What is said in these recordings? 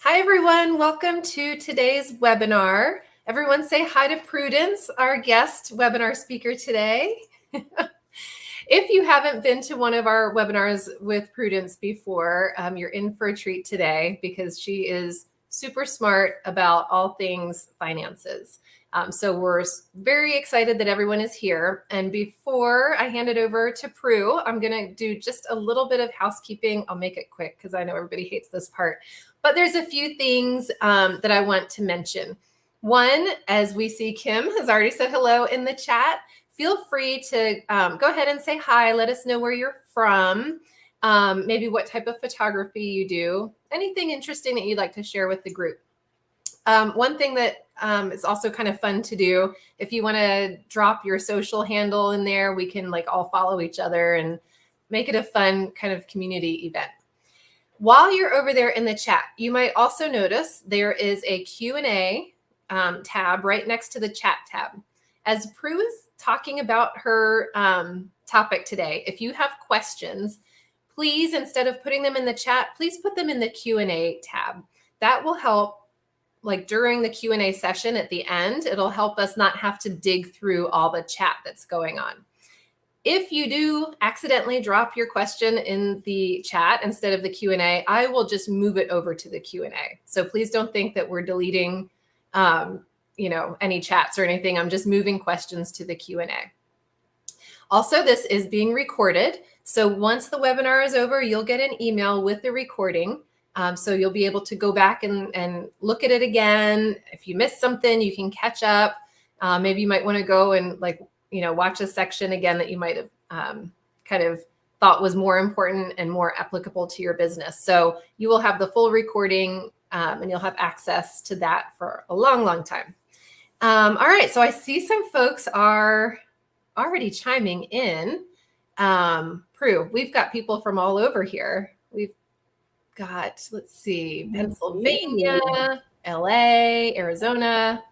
Hi, everyone. Welcome to today's webinar. Everyone say hi to Prudence, our guest webinar speaker today. If you haven't been to one of our webinars with Prudence before, you're in for a treat today because she is super smart about all things finances. So we're very excited that everyone is here. And before I hand it over to Prue, I'm going to do just a little bit of housekeeping. I'll make it quick because I know everybody hates this part. But there's a few things that I want to mention. One, as we see Kim has already said hello in the chat, feel free to go ahead and say hi. Let us know where you're from, maybe what type of photography you do, anything interesting that you'd like to share with the group. One thing that is also kind of fun to do, if you want to drop your social handle in there, we can like all follow each other and make it a fun kind of community event. While you're over there in the chat, you might also notice there is a Q&A tab right next to the chat tab. As Prue is talking about her topic today, if you have questions, please, instead of putting them in the chat, please put them in the Q&A tab. That will help, like during the Q&A session at the end, it'll help us not have to dig through all the chat that's going on. If you do accidentally drop your question in the chat instead of the Q&A, I will just move it over to the Q&A. So please don't think that we're deleting, any chats or anything. I'm just moving questions to the Q&A. Also, this is being recorded. So once the webinar is over, you'll get an email with the recording. So you'll be able to go back and look at it again. If you missed something, you can catch up. Maybe you might want to go and watch a section again that you might have kind of thought was more important and more applicable to your business. So you will have the full recording and you'll have access to that for a long, long time. All right, so I see some folks are already chiming in. Prue, we've got people from all over here. We've got, let's see, Pennsylvania, LA, Arizona,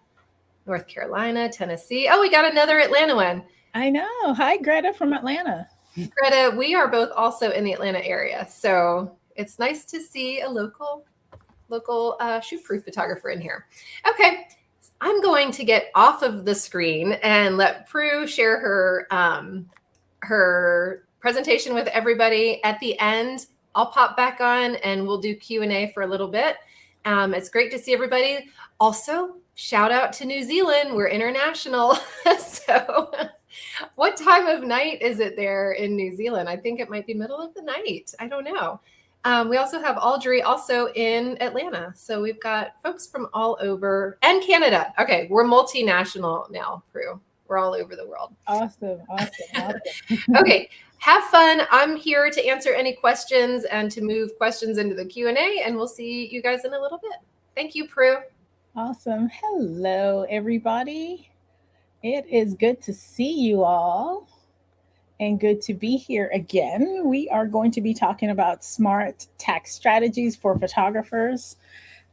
North Carolina, Tennessee. Oh, we got another Atlanta one. I know. Hi, Greta from Atlanta. Greta, we are both also in the Atlanta area. So it's nice to see a local ShootProof photographer in here. Okay, I'm going to get off of the screen and let Prue share her presentation with everybody. At the end, I'll pop back on and we'll do Q&A for a little bit. It's great to see everybody. Also, shout out to New Zealand. We're international. So what time of night is it there in New Zealand? I think it might be middle of the night. I don't know. We also have Audrey also in Atlanta. So we've got folks from all over, and Canada. Okay, we're multinational now, Prue. We're all over the world. Awesome. Okay, have fun. I'm here to answer any questions and to move questions into the Q&A, and we'll see you guys in a little bit. Thank you, Prue. Awesome. Hello, everybody. It is good to see you all and good to be here again. We are going to be talking about smart tax strategies for photographers.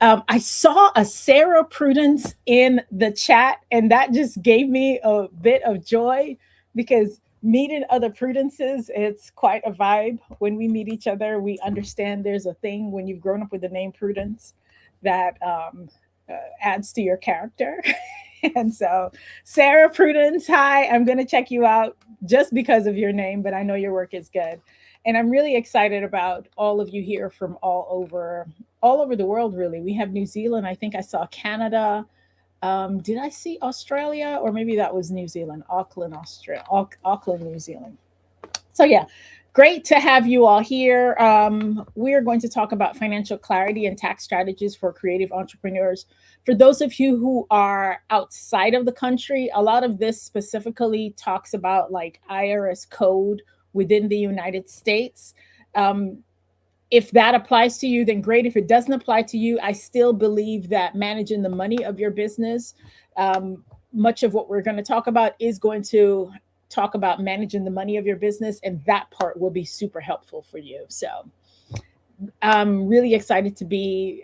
I saw a Sarah Prudence in the chat, and that just gave me a bit of joy because meeting other Prudences, it's quite a vibe. When we meet each other, we understand there's a thing when you've grown up with the name Prudence that adds to your character. And so, Sarah Prudence, hi, I'm going to check you out just because of your name, but I know your work is good. And I'm really excited about all of you here from all over the world, really. We have New Zealand. I think I saw Canada. Did I see Australia? Or maybe that was New Zealand, Auckland, New Zealand. So yeah, great to have you all here. We are going to talk about financial clarity and tax strategies for creative entrepreneurs. For those of you who are outside of the country, a lot of this specifically talks about like IRS code within the United States. If that applies to you, then great. If it doesn't apply to you, I still believe that managing the money of your business, much of what we're going to talk about is going to talk about managing the money of your business, and that part will be super helpful for you. So I'm really excited to be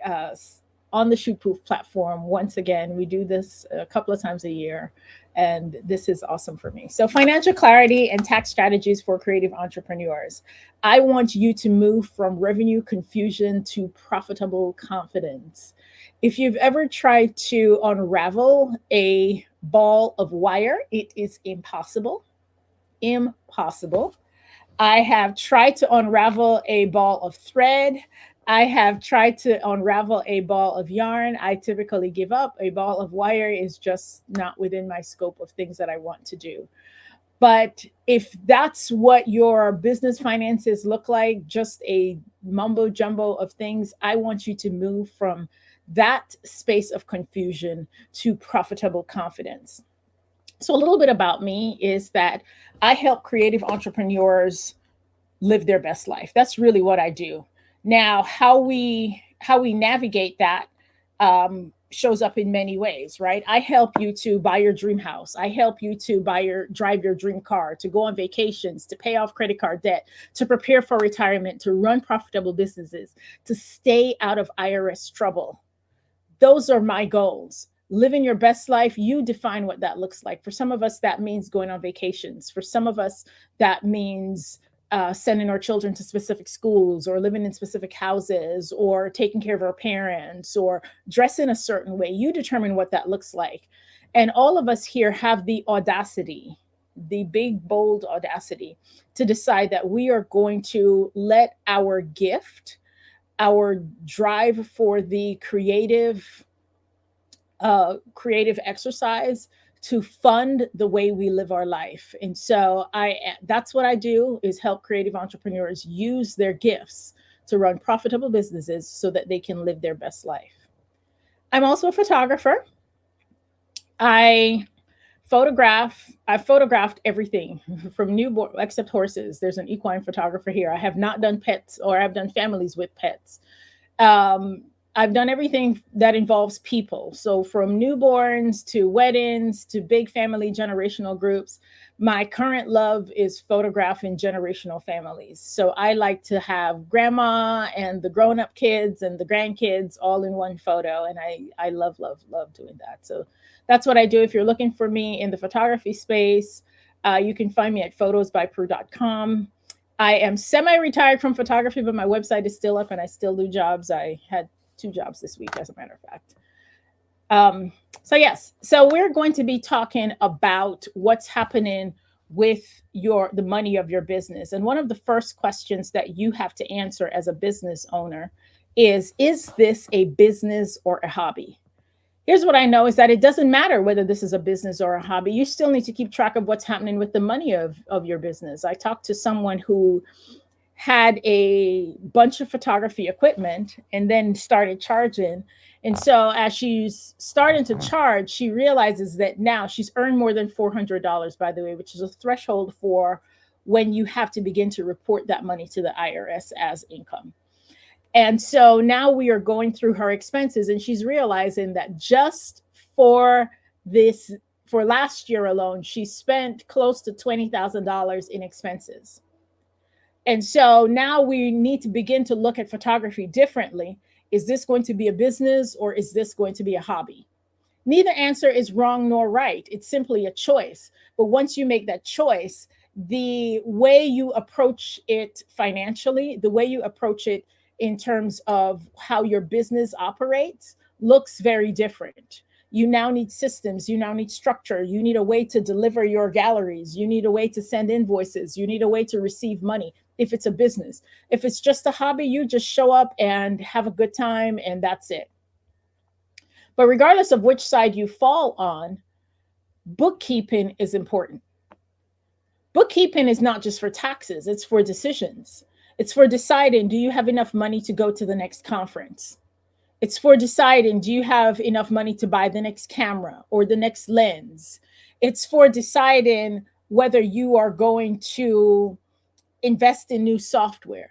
on the ShootProof platform. Once again, we do this a couple of times a year, And this is awesome for me. So, financial clarity and tax strategies for creative entrepreneurs. I want you to move from revenue confusion to profitable confidence. If you've ever tried to unravel a ball of wire, it is impossible. Impossible. I have tried to unravel a ball of thread. I have tried to unravel a ball of yarn. I typically give up. A ball of wire is just not within my scope of things that I want to do. But if that's what your business finances look like, just a mumbo jumbo of things, I want you to move from that space of confusion to profitable confidence. So, a little bit about me is that I help creative entrepreneurs live their best life. That's really what I do. Now, how we navigate that shows up in many ways, right? I help you to buy your dream house. I help you to drive your dream car, to go on vacations, to pay off credit card debt, to prepare for retirement, to run profitable businesses, to stay out of IRS trouble. Those are my goals. Living your best life, you define what that looks like. For some of us, that means going on vacations. For some of us, that means sending our children to specific schools, or living in specific houses, or taking care of our parents, or dressing a certain way. You determine what that looks like. And all of us here have the audacity, the big, bold audacity, to decide that we are going to let our gift, our drive for the creative exercise, to fund the way we live our life. And so that's what I do, is help creative entrepreneurs use their gifts to run profitable businesses so that they can live their best life. I'm also a photographer. I've photographed everything from newborn, except horses. There's an equine photographer here. I have not done pets, or I've done families with pets. I've done everything that involves people. So from newborns to weddings to big family generational groups. My current love is photographing generational families. So I like to have grandma and the grown-up kids and the grandkids all in one photo. And I love doing that. So that's what I do. If you're looking for me in the photography space, you can find me at photosbypru.com. I am semi-retired from photography, but my website is still up and I still do jobs. I had 2 jobs this week, as a matter of fact. So we're going to be talking about what's happening with the money of your business. And one of the first questions that you have to answer as a business owner is this a business or a hobby? Here's what I know, is that it doesn't matter whether this is a business or a hobby. You still need to keep track of what's happening with the money of your business. I talked to someone who had a bunch of photography equipment and then started charging. And so as she's starting to charge, she realizes that now she's earned more than $400, by the way, which is a threshold for when you have to begin to report that money to the IRS as income. And so now we are going through her expenses, and she's realizing that just for last year alone, she spent close to $20,000 in expenses. And so now we need to begin to look at photography differently. Is this going to be a business, or is this going to be a hobby? Neither answer is wrong nor right. It's simply a choice. But once you make that choice, the way you approach it financially, the way you approach it in terms of how your business operates, looks very different. You now need systems. You now need structure. You need a way to deliver your galleries. You need a way to send invoices. You need a way to receive money if it's a business. If it's just a hobby, you just show up and have a good time, and that's it. But regardless of which side you fall on, bookkeeping is important. Bookkeeping is not just for taxes. It's for decisions. It's for deciding, do you have enough money to go to the next conference? It's for deciding, do you have enough money to buy the next camera or the next lens? It's for deciding whether you are going to invest in new software.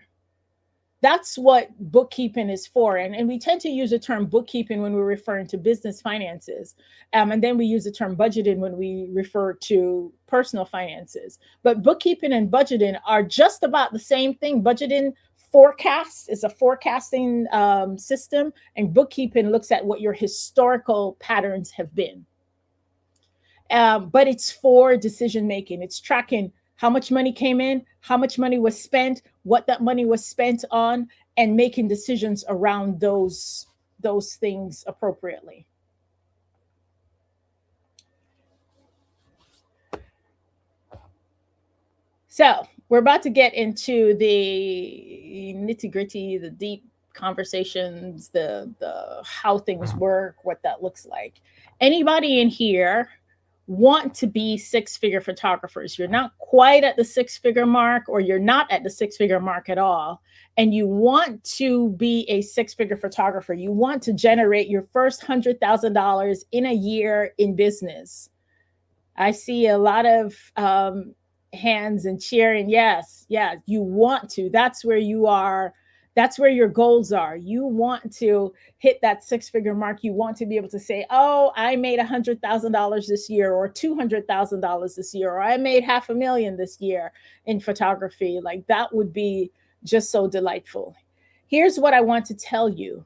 That's what bookkeeping is for. And we tend to use the term bookkeeping when we're referring to business finances. And then we use the term budgeting when we refer to personal finances. But bookkeeping and budgeting are just about the same thing. Budgeting forecast is a forecasting system, and bookkeeping looks at what your historical patterns have been. But it's for decision making. It's tracking how much money came in, how much money was spent, what that money was spent on, and making decisions around those things appropriately. So we're about to get into the nitty gritty, the deep conversations, the how things work, what that looks like. Anybody in here want to be six-figure photographers? You're not quite at the six-figure mark, or you're not at the six-figure mark at all, and you want to be a six-figure photographer. You want to generate your first $100,000 in a year in business. I see a lot of hands and cheering. Yes, you want to. That's where you are. That's where your goals are. You want to hit that six-figure mark. You want to be able to say, oh, I made $100,000 this year, or $200,000 this year, or I made $500,000 this year in photography. Like, that would be just so delightful. Here's what I want to tell you.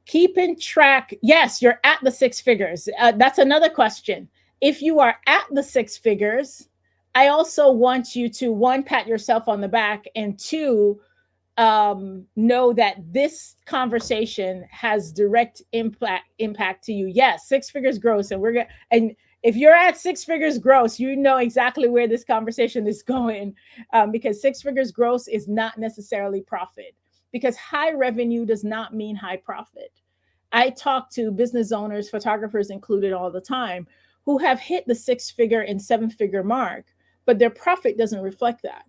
Keeping track. Yes, you're at the six figures. That's another question. If you are at the six figures, I also want you to, one, pat yourself on the back, and two, know that this conversation has direct impact to you. Yes, six figures gross, and if you're at six figures gross, you know exactly where this conversation is going, because six figures gross is not necessarily profit, because high revenue does not mean high profit. I talk to business owners, photographers included, all the time, who have hit the six-figure and seven-figure mark, but their profit doesn't reflect that.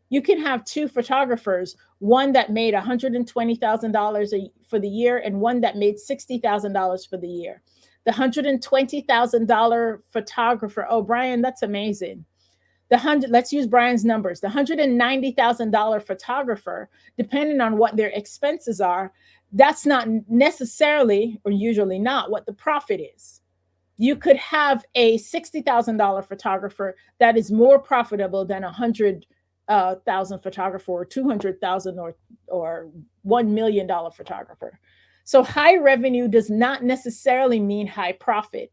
You can have two photographers, one that made $120,000 for the year and one that made $60,000 for the year. The $120,000 photographer, oh, Brian, that's amazing. Let's use Brian's numbers. The $190,000 photographer, depending on what their expenses are, that's not necessarily, or usually not, what the profit is. You could have a $60,000 photographer that is more profitable than a $100,000 photographer, or $200,000 or $1 million photographer. So high revenue does not necessarily mean high profit.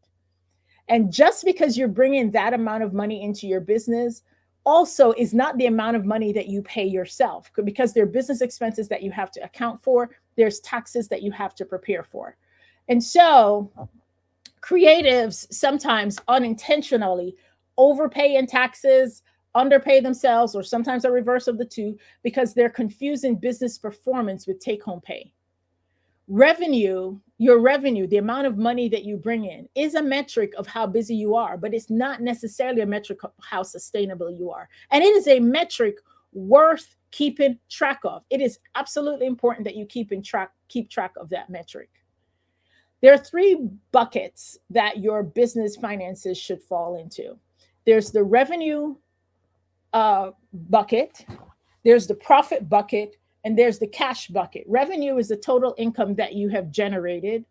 And just because you're bringing that amount of money into your business also is not the amount of money that you pay yourself, because there are business expenses that you have to account for. There's taxes that you have to prepare for. And so creatives sometimes unintentionally overpay in taxes, underpay themselves, or sometimes a reverse of the two, because they're confusing business performance with take-home pay. Revenue, your revenue, the amount of money that you bring in, is a metric of how busy you are, but it's not necessarily a metric of how sustainable you are. And it is a metric worth keeping track of. It is absolutely important that you keep track of that metric. There are three buckets that your business finances should fall into. There's the revenue bucket, there's the profit bucket, and there's the cash bucket. Revenue is the total income that you have generated.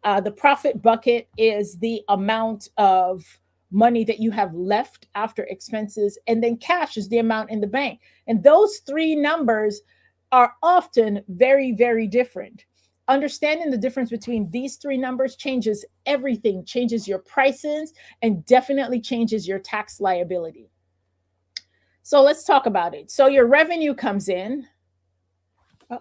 The profit bucket is the amount of money that you have left after expenses. And then cash is the amount in the bank. And those three numbers are often very, very different. Understanding the difference between these three numbers changes everything, changes your prices, and definitely changes your tax liability. So let's talk about it. So your revenue comes in. Oh,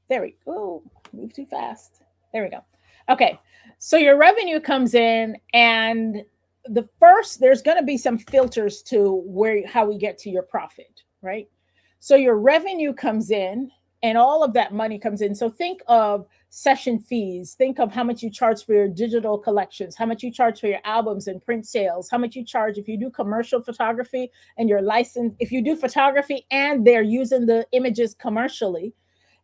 there we go. Move too fast. There we go. Okay. So your revenue comes in, and there's going to be some filters to how we get to your profit, right? So your revenue comes in, and all of that money comes in. So think of session fees. Think of how much you charge for your digital collections, how much you charge for your albums and print sales, how much you charge if you do commercial photography and you're licensed, if you do photography and they're using the images commercially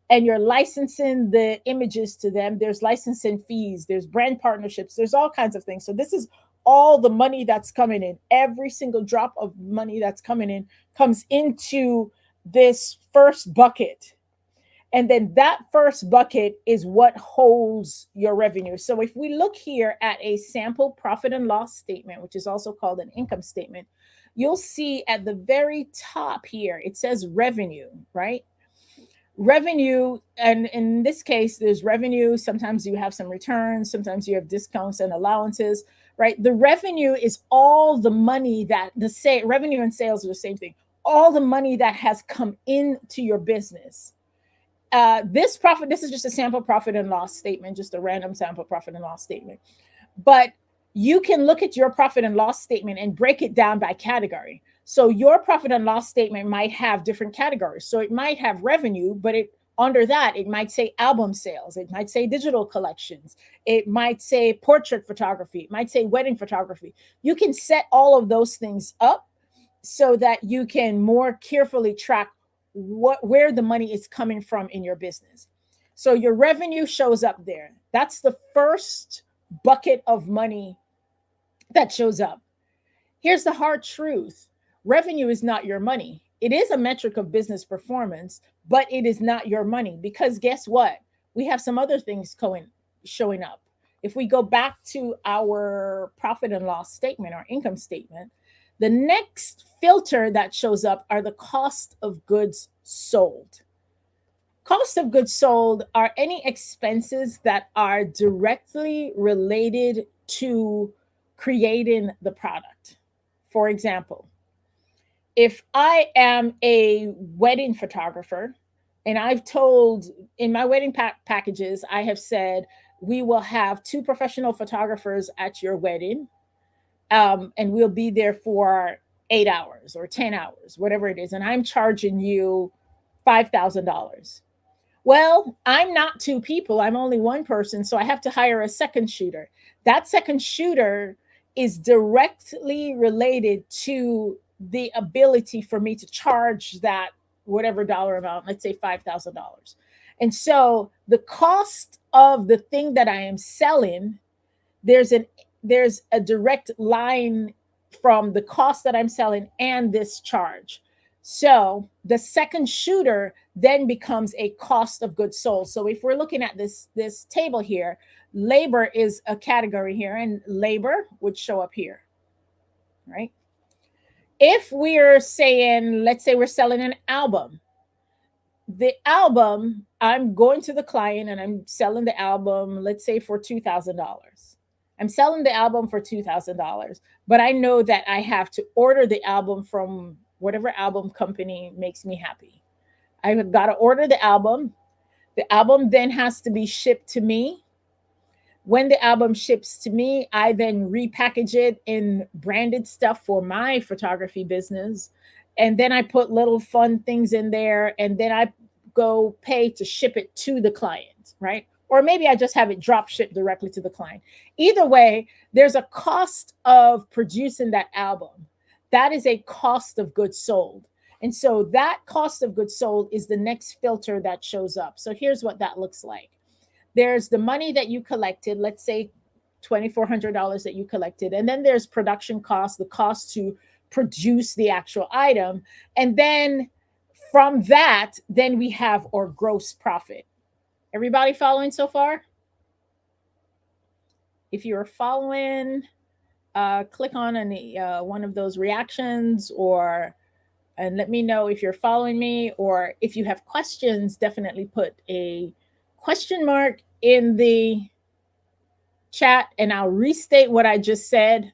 and you're licensing the images to them. There's licensing fees, there's brand partnerships, there's all kinds of things. So this is all the money that's coming in. Every single drop of money that's coming in comes into this first bucket. And then that first bucket is what holds your revenue. So if we look here at a sample profit and loss statement, which is also called an income statement, you'll see at the very top here, it says revenue, right? revenue, and in this case, there's revenue. Sometimes you have some returns, sometimes you have discounts and allowances, right? The revenue is all the money that revenue and sales are the same thing. All the money that has come into your business. This is just a sample profit and loss statement, just a random sample profit and loss statement. But you can look at your profit and loss statement and break it down by category. So your profit and loss statement might have different categories. So it might have revenue, but under that, it might say album sales. It might say digital collections. It might say portrait photography. It might say wedding photography. You can set all of those things up so that you can more carefully track where the money is coming from in your business. So your revenue shows up there. That's the first bucket of money that shows up. Here's the hard truth. Revenue is not your money. It is a metric of business performance, but it is not your money, because guess what? We have some other things showing up. If we go back to our profit and loss statement, our income statement, the next filter that shows up are the cost of goods sold. Cost of goods sold are any expenses that are directly related to creating the product. For example, if I am a wedding photographer and I've told in my wedding packages, I have said, we will have 2 professional photographers at your wedding, and we'll be there for 8 hours or 10 hours, whatever it is. And I'm charging you $5,000. Well, I'm not 2 people. I'm only 1 person. So I have to hire a second shooter. That second shooter is directly related to the ability for me to charge that whatever dollar amount, let's say $5,000. And so the cost of the thing that I am selling, there's a direct line from the cost that I'm selling and this charge. So the second shooter then becomes a cost of goods sold. So if we're looking at this table here, labor is a category here, and labor would show up here, right? If we're saying, let's say we're selling an album, the album, I'm going to the client and I'm selling the album, let's say for $2,000. I'm selling the album for $2,000, but I know that I have to order the album from whatever album company makes me happy. I've got to order the album. The album then has to be shipped to me. When the album ships to me, I then repackage it in branded stuff for my photography business. And then I put little fun things in there, and then I go pay to ship it to the client, right? Or maybe I just have it drop shipped directly to the client. Either way, there's a cost of producing that album. That is a cost of goods sold. And so that cost of goods sold is the next filter that shows up. So here's what that looks like. There's the money that you collected, let's say $2,400 that you collected. And then there's production costs, the cost to produce the actual item. And then from that, then we have our gross profit. Everybody following so far? If you're following, click on any one of those reactions, and let me know if you're following me, or if you have questions, definitely put a question mark in the chat and I'll restate what I just said.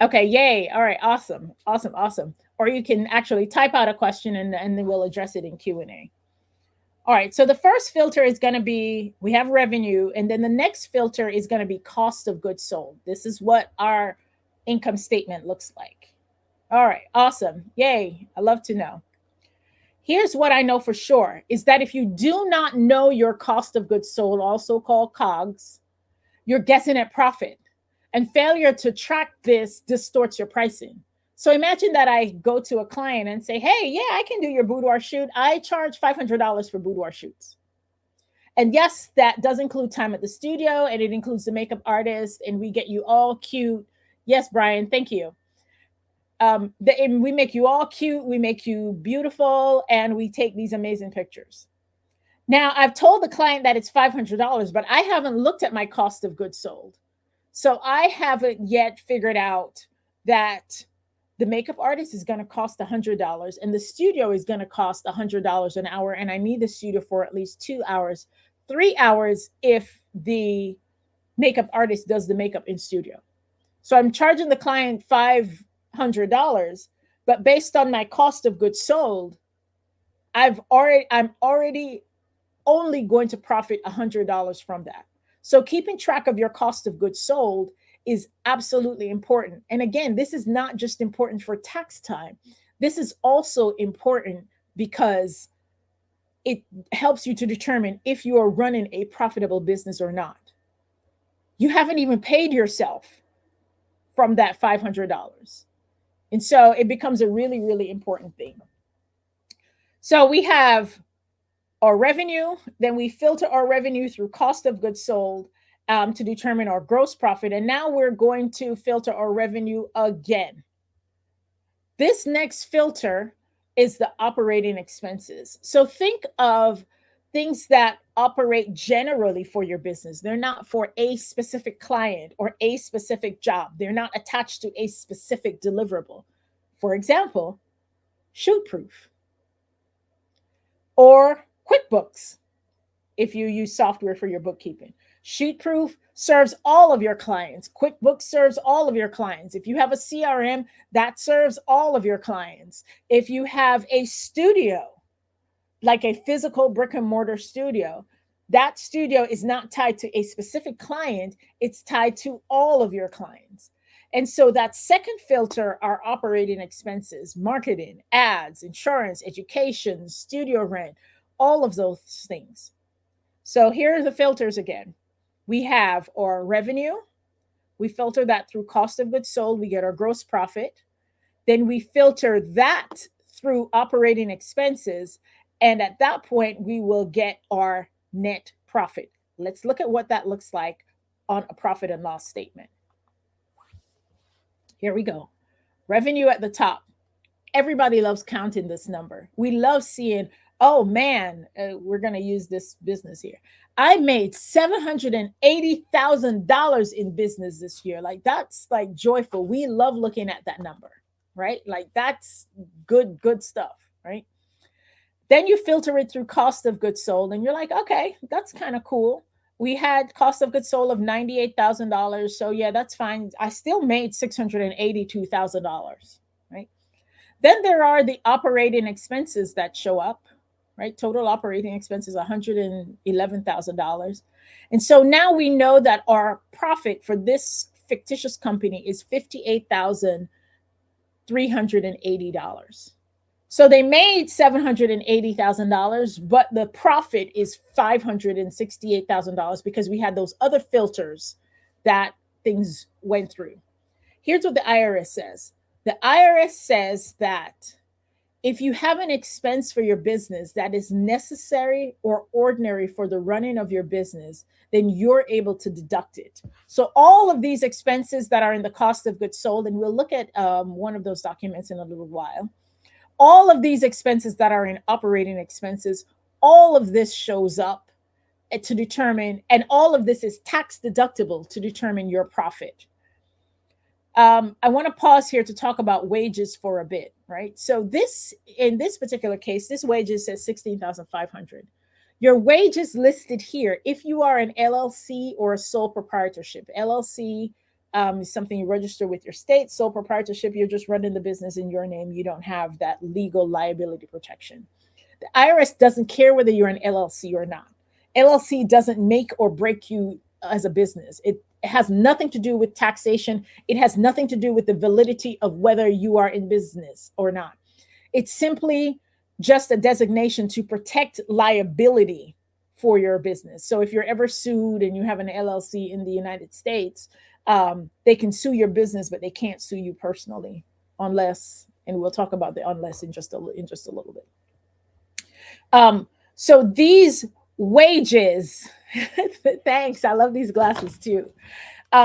Okay, yay. All right, awesome. Or you can actually type out a question and then we'll address it in Q&A. All right, so the first filter is going to be, we have revenue, and then the next filter is going to be cost of goods sold. This is what our income statement looks like. All right, awesome. Yay, I love to know. Here's what I know for sure, is that if you do not know your cost of goods sold, also called COGS, you're guessing at profit. And failure to track this distorts your pricing. So imagine that I go to a client and say, hey, yeah, I can do your boudoir shoot. I charge $500 for boudoir shoots. And yes, that does include time at the studio, and it includes the makeup artist, and we get you all cute. Yes, Brian, thank you. We make you all cute, we make you beautiful, and we take these amazing pictures. Now, I've told the client that it's $500, but I haven't looked at my cost of goods sold. So I haven't yet figured out that the makeup artist is going to cost $100 and the studio is going to cost $100 an hour. And I need the studio for at least 2 hours, 3 hours if the makeup artist does the makeup in studio. So I'm charging the client $500, but based on my cost of goods sold, I'm already only going to profit $100 from that. So keeping track of your cost of goods sold is absolutely important. And again, this is not just important for tax time. This is also important because it helps you to determine if you are running a profitable business or not. You haven't even paid yourself from that $500. And so it becomes a really, really important thing. So we have our revenue, then we filter our revenue through cost of goods sold to determine our gross profit. And now we're going to filter our revenue again. This next filter is the operating expenses. So think of things that operate generally for your business. They're not for a specific client or a specific job. They're not attached to a specific deliverable. For example, ShootProof or QuickBooks, if you use software for your bookkeeping. ShootProof serves all of your clients. QuickBooks serves all of your clients. If you have a CRM, that serves all of your clients. If you have a studio, like a physical brick and mortar studio, that studio is not tied to a specific client. It's tied to all of your clients. And so that second filter are operating expenses, marketing, ads, insurance, education, studio rent, all of those things. So here are the filters again. We have our revenue. We filter that through cost of goods sold. We get our gross profit. Then we filter that through operating expenses. And at that point, we will get our net profit. Let's look at what that looks like on a profit and loss statement. Here we go. Revenue at the top. Everybody loves counting this number. We love seeing, oh man, we're going to use this business here. I made $780,000 in business this year. Like that's like joyful. We love looking at that number, right? Like that's good stuff, right? Then you filter it through cost of goods sold and you're like, okay, that's kind of cool. We had cost of goods sold of $98,000. So yeah, that's fine. I still made $682,000, right? Then there are the operating expenses that show up, right? Total operating expenses, $111,000. And so now we know that our profit for this fictitious company is $58,380. So they made $780,000, but the profit is $568,000 because we had those other filters that things went through. Here's what the IRS says. The IRS says that if you have an expense for your business that is necessary or ordinary for the running of your business, then you're able to deduct it. So all of these expenses that are in the cost of goods sold, and we'll look at one of those documents in a little while, all of these expenses that are in operating expenses, all of this shows up to determine, and all of this is tax deductible to determine your profit. I want to pause here to talk about wages for a bit, right? So in this particular case, this wages says $16,500. Your wages listed here, if you are an LLC or a sole proprietorship. LLC is something you register with your state. Sole proprietorship, you're just running the business in your name. You don't have that legal liability protection. The IRS doesn't care whether you're an LLC or not. LLC doesn't make or break you as a business. It has nothing to do with taxation. It has nothing to do with the validity of whether you are in business or not. It's simply just a designation to protect liability for your business. So if you're ever sued and you have an LLC in the United States, they can sue your business, but they can't sue you personally unless, and we'll talk about the unless in just a little bit. So these wages, thanks, I love these glasses too.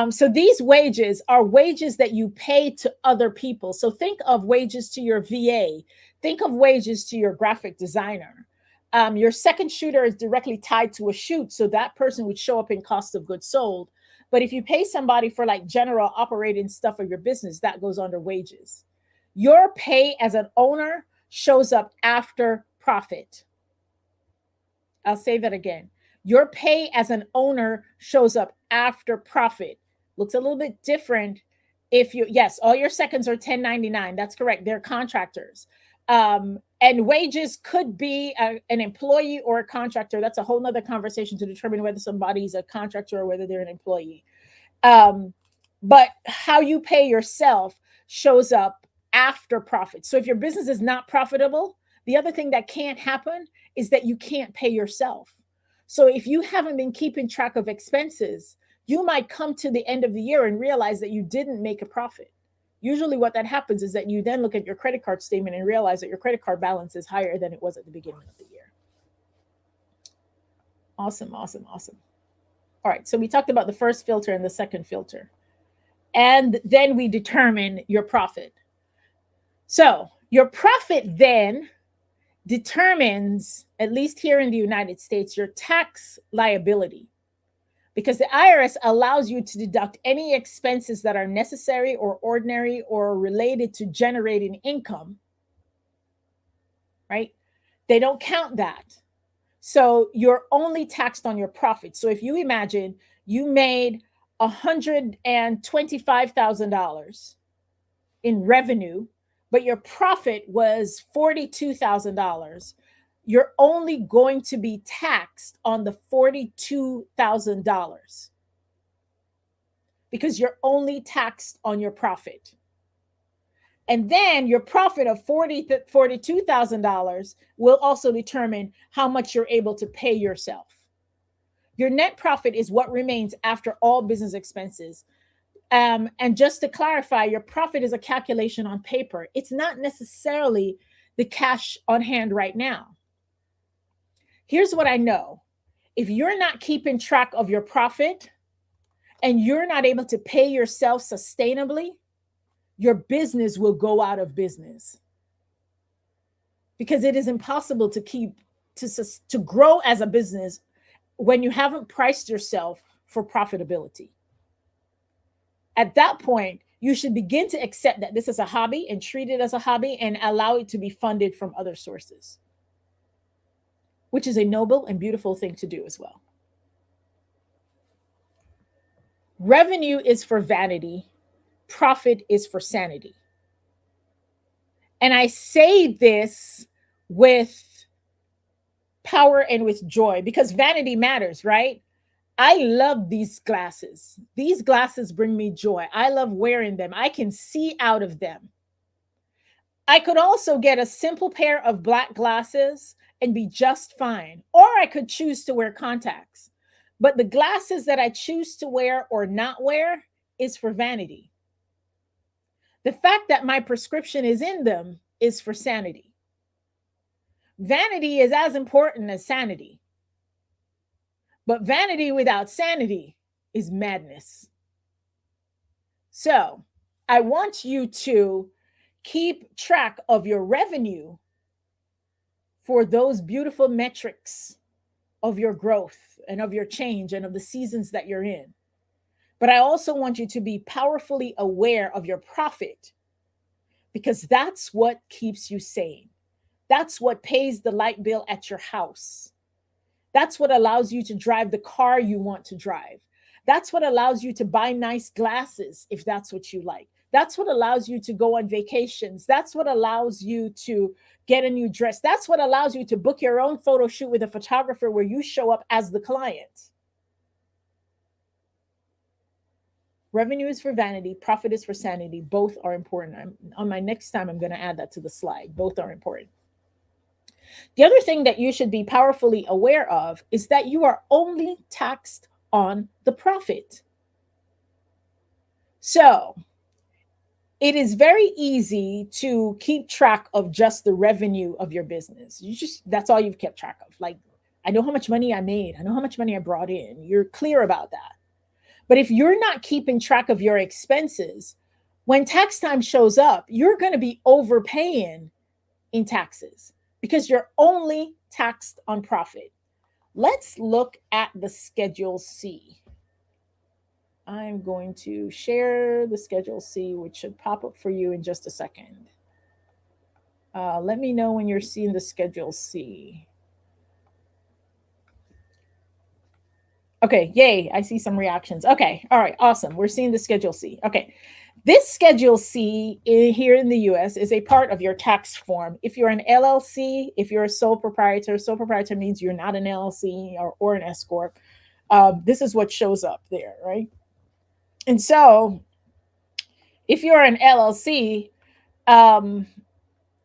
So these wages are wages that you pay to other people. So think of wages to your VA. Think of wages to your graphic designer. Your second shooter is directly tied to a shoot. So that person would show up in cost of goods sold. But if you pay somebody for like general operating stuff of your business, that goes under wages. Your pay as an owner shows up after profit. I'll say that again. Your pay as an owner shows up after profit. Looks a little bit different if you, yes, all your seconds are 1099. That's correct. They're contractors. And wages could be an employee or a contractor. That's a whole nother conversation to determine whether somebody's a contractor or whether they're an employee. But how you pay yourself shows up after profit. So if your business is not profitable, the other thing that can't happen is that you can't pay yourself. So if you haven't been keeping track of expenses, you might come to the end of the year and realize that you didn't make a profit. Usually what that happens is that you then look at your credit card statement and realize that your credit card balance is higher than it was at the beginning of the year. Awesome, awesome, awesome. All right, so we talked about the first filter and the second filter. And then we determine your profit. So your profit then determines, at least here in the United States, your tax liability. Because the IRS allows you to deduct any expenses that are necessary or ordinary or related to generating income, right? They don't count that. So you're only taxed on your profit. So if you imagine you made $125,000 in revenue, but your profit was $42,000, you're only going to be taxed on the $42,000 because you're only taxed on your profit. And then your profit of $42,000 will also determine how much you're able to pay yourself. Your net profit is what remains after all business expenses. And just to clarify, your profit is a calculation on paper. It's not necessarily the cash on hand right now. Here's what I know. If you're not keeping track of your profit and you're not able to pay yourself sustainably, your business will go out of business. Because it is impossible to grow as a business when you haven't priced yourself for profitability. At that point, you should begin to accept that this is a hobby and treat it as a hobby and allow it to be funded from other sources, which is a noble and beautiful thing to do as well. Revenue is for vanity. Profit is for sanity. And I say this with power and with joy because vanity matters, right? I love these glasses. These glasses bring me joy. I love wearing them. I can see out of them. I could also get a simple pair of black glasses and be just fine. Or I could choose to wear contacts. But the glasses that I choose to wear or not wear is for vanity. The fact that my prescription is in them is for sanity. Vanity is as important as sanity. But vanity without sanity is madness. So I want you to keep track of your revenue for those beautiful metrics of your growth and of your change and of the seasons that you're in. But I also want you to be powerfully aware of your profit because that's what keeps you sane. That's what pays the light bill at your house. That's what allows you to drive the car you want to drive. That's what allows you to buy nice glasses if that's what you like. That's what allows you to go on vacations. That's what allows you to get a new dress. That's what allows you to book your own photo shoot with a photographer where you show up as the client. Revenue is for vanity. Profit is for sanity. Both are important. On my next time, I'm going to add that to the slide. Both are important. The other thing that you should be powerfully aware of is that you are only taxed on the profit. So it is very easy to keep track of just the revenue of your business. That's all you've kept track of. Like, I know how much money I made. I know how much money I brought in. You're clear about that. But if you're not keeping track of your expenses, when tax time shows up, you're going to be overpaying in taxes because you're only taxed on profit. Let's look at the Schedule C. I'm going to share the Schedule C, which should pop up for you in just a second. Let me know when you're seeing the Schedule C. Okay, yay, I see some reactions. Okay, all right, awesome. We're seeing the Schedule C. Okay, this Schedule C here in the US is a part of your tax form. If you're an LLC, if you're a sole proprietor means you're not an LLC or an S Corp. This is what shows up there, right? And so if you're an LLC, um,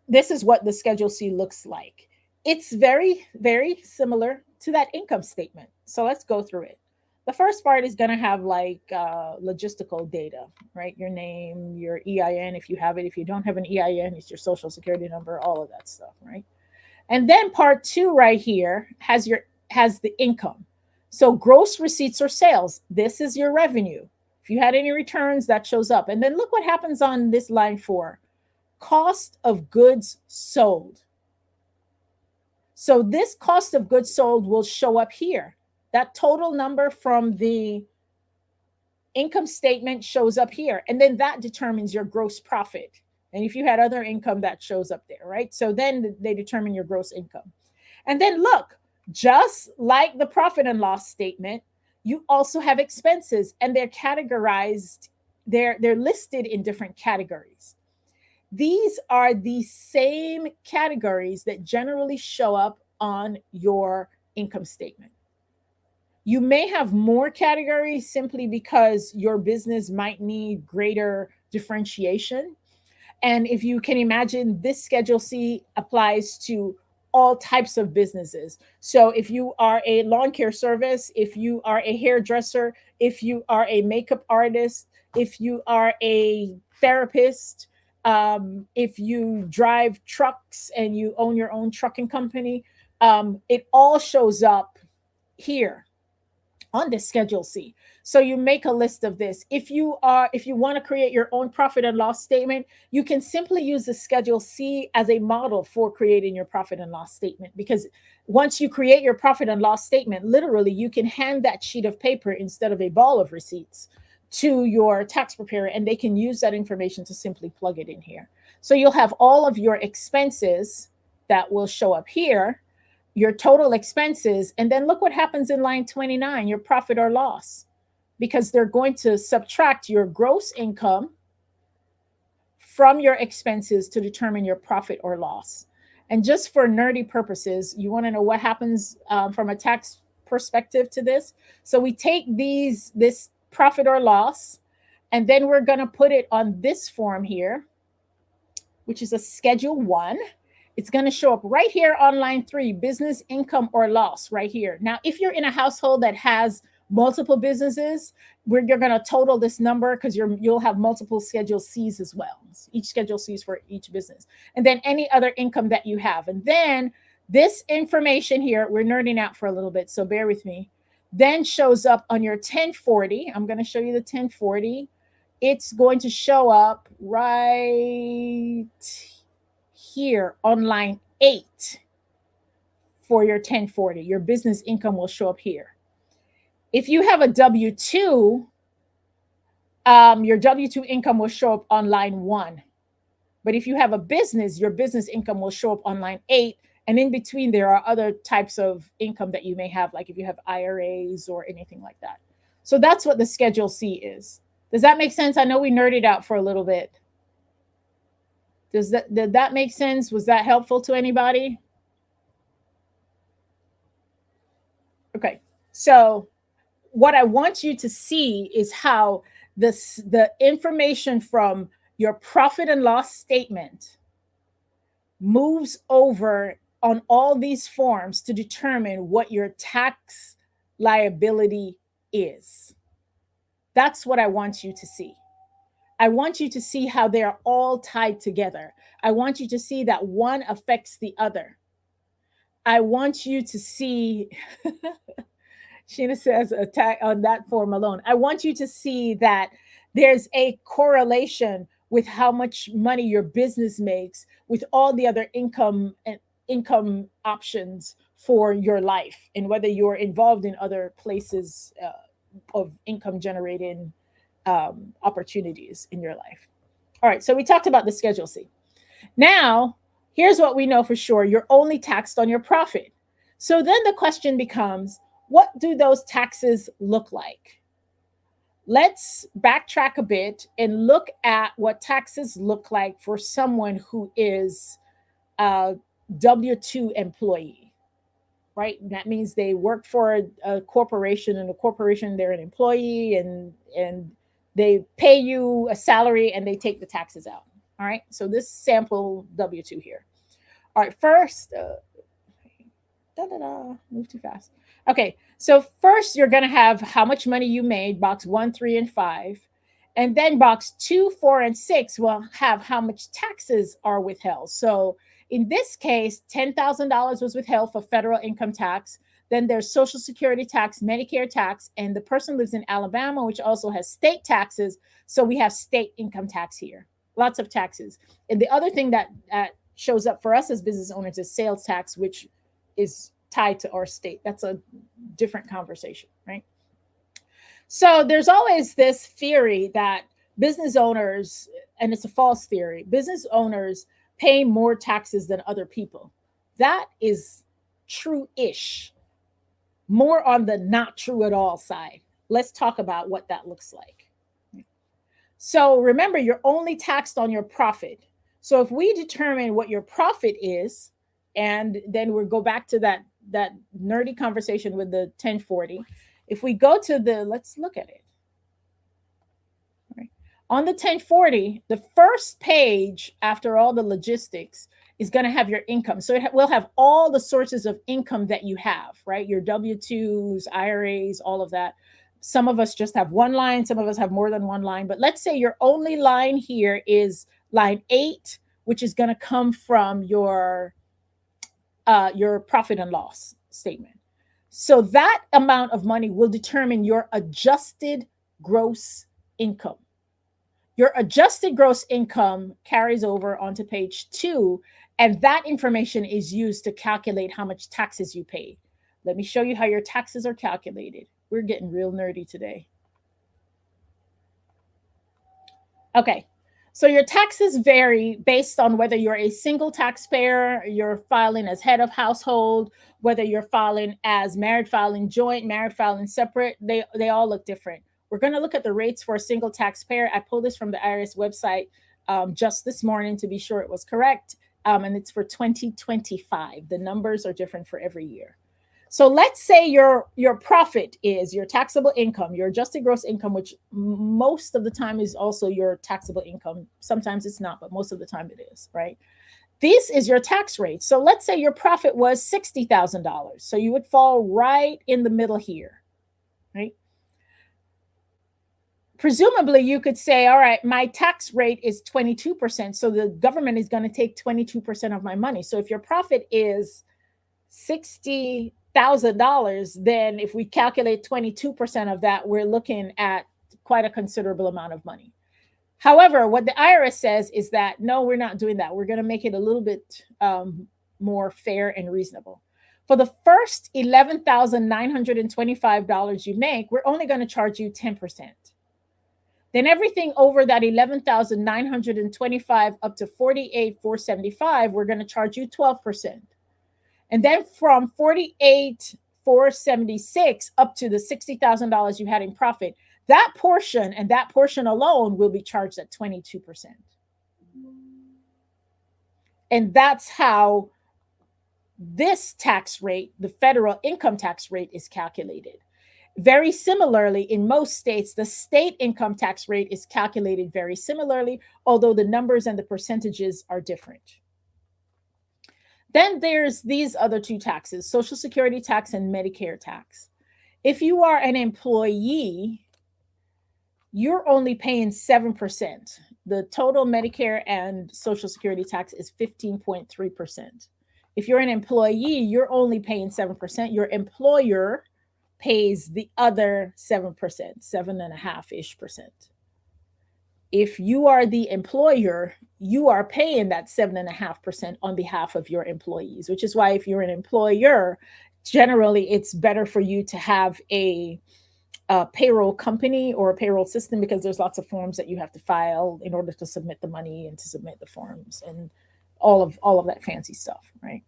this is what the Schedule C looks like. It's very, very similar to that income statement. So let's go through it. The first part is going to have like logistical data, right? Your name, your EIN, if you have it. If you don't have an EIN, it's your social security number, all of that stuff, right? And then part 2 right here has the income. So gross receipts or sales, this is your revenue. If you had any returns, that shows up. And then look what happens on this line 4. Cost of goods sold. So this cost of goods sold will show up here. That total number from the income statement shows up here. And then that determines your gross profit. And if you had other income, that shows up there, right? So then they determine your gross income. And then look, just like the profit and loss statement, you also have expenses, and they're categorized, they're listed in different categories. These are the same categories that generally show up on your income statement. You may have more categories simply because your business might need greater differentiation. And if you can imagine, this Schedule C applies to all types of businesses. So if you are a lawn care service, if you are a hairdresser, if you are a makeup artist, if you are a therapist, if you drive trucks and you own your own trucking company, it all shows up here on this Schedule C. So you make a list of this. If you want to create your own profit and loss statement, you can simply use the Schedule C as a model for creating your profit and loss statement, because once you create your profit and loss statement, literally you can hand that sheet of paper instead of a ball of receipts to your tax preparer, and they can use that information to simply plug it in here. So you'll have all of your expenses that will show up here, your total expenses, and then look what happens in line 29, your profit or loss, because they're going to subtract your gross income from your expenses to determine your profit or loss. And just for nerdy purposes, you want to know what happens from a tax perspective to this. So we take this profit or loss, and then we're going to put it on this form here, which is a Schedule 1. It's going to show up right here on line 3, business income or loss, right here. Now, if you're in a household that has multiple businesses, you're going to total this number because you'll have multiple Schedule C's as well. Each Schedule C is for each business. And then any other income that you have. And then this information here, we're nerding out for a little bit, so bear with me, then shows up on your 1040. I'm going to show you the 1040. It's going to show up right here on line 8 for your 1040. Your business income will show up here. If you have a W-2, your W-2 income will show up on line 1. But if you have a business, your business income will show up on line 8. And in between, there are other types of income that you may have, like if you have IRAs or anything like that. So that's what the Schedule C is. Does that make sense? I know we nerded out for a little bit. Did that make sense? Was that helpful to anybody? Okay, so what I want you to see is how the information from your profit and loss statement moves over on all these forms to determine what your tax liability is. That's what I want you to see. I want you to see how they are all tied together. I want you to see that one affects the other. I want you to see, Sheena says, attack on that form alone. I want you to see that there's a correlation with how much money your business makes with all the other income and income options for your life, and whether you're involved in other places of income generating opportunities in your life. All right, so we talked about the Schedule C. Now, Here's what we know for sure. You're only taxed on your profit. So then the question becomes, what do those taxes look like? Let's backtrack a bit and look at what taxes look like for someone who is a W-2 employee, right? That means they work for a corporation, and the corporation, they're an employee, and they pay you a salary and they take the taxes out. All right. So this sample W-2 here. All right. First, move too fast. Okay. So first, you're going to have how much money you made, box 1, 3, and 5. And then box 2, 4, and 6 will have how much taxes are withheld. So in this case, $10,000 was withheld for federal income tax. Then there's Social Security tax, Medicare tax, and the person lives in Alabama, which also has state taxes. So we have state income tax here. Lots of taxes. And the other thing that shows up for us as business owners is sales tax, which is tied to our state. That's a different conversation, right? So there's always this theory that business owners, and it's a false theory, business owners pay more taxes than other people. That is true-ish. More on the not true at all side. Let's talk about what that looks like. So remember, you're only taxed on your profit. So if we determine what your profit is, and then we'll go back to that nerdy conversation with the 1040. If we go to let's look at it. Right. On the 1040, the first page after all the logistics is going to have your income. So it will have all the sources of income that you have, right? Your W-2s, IRAs, all of that. Some of us just have one line. Some of us have more than one line. But let's say your only line here is line 8, which is going to come from your profit and loss statement. So that amount of money will determine your adjusted gross income. Your adjusted gross income carries over onto page 2, and that information is used to calculate how much taxes you pay. Let me show you how your taxes are calculated. We're getting real nerdy today. Okay. So your taxes vary based on whether you're a single taxpayer, you're filing as head of household, whether you're filing as married, filing joint, married, filing separate. They all look different. We're going to look at the rates for a single taxpayer. I pulled this from the IRS website just this morning to be sure it was correct. And it's for 2025. The numbers are different for every year. So let's say your profit is your taxable income, your adjusted gross income, which most of the time is also your taxable income. Sometimes it's not, but most of the time it is, right? This is your tax rate. So let's say your profit was $60,000. So you would fall right in the middle here, right? Presumably you could say, all right, my tax rate is 22%. So the government is going to take 22% of my money. So if your profit is $60,000, then if we calculate 22% of that, we're looking at quite a considerable amount of money. However, what the IRS says is that, no, we're not doing that. We're going to make it a little bit more fair and reasonable. For the first $11,925 you make, we're only going to charge you 10%. Then everything over that $11,925 up to $48,475, we're going to charge you 12%. And then from $48,476 up to the $60,000 you had in profit, that portion and that portion alone will be charged at 22%. And that's how this tax rate, the federal income tax rate, is calculated. Very similarly, in most states, the state income tax rate is calculated very similarly, although the numbers and the percentages are different. Then there's these other two taxes, Social Security tax and Medicare tax. If you are an employee, you're only paying 7%. The total Medicare and Social Security tax is 15.3%. If you're an employee, you're only paying 7%. Your employer pays the other 7%, 7.5-ish%. If you are the employer, you are paying that 7.5% on behalf of your employees, which is why if you're an employer, generally it's better for you to have a payroll company or a payroll system, because there's lots of forms that you have to file in order to submit the money and to submit the forms. And all of that fancy stuff, right?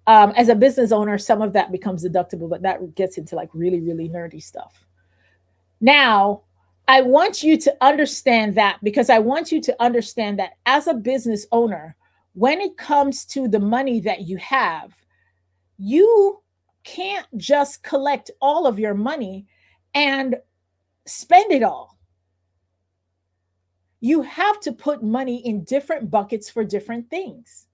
As a business owner, some of that becomes deductible, but that gets into like really, really nerdy stuff. Now, I want you to understand that, because I want you to understand that as a business owner, when it comes to the money that you have, you can't just collect all of your money and spend it all. You have to put money in different buckets for different things.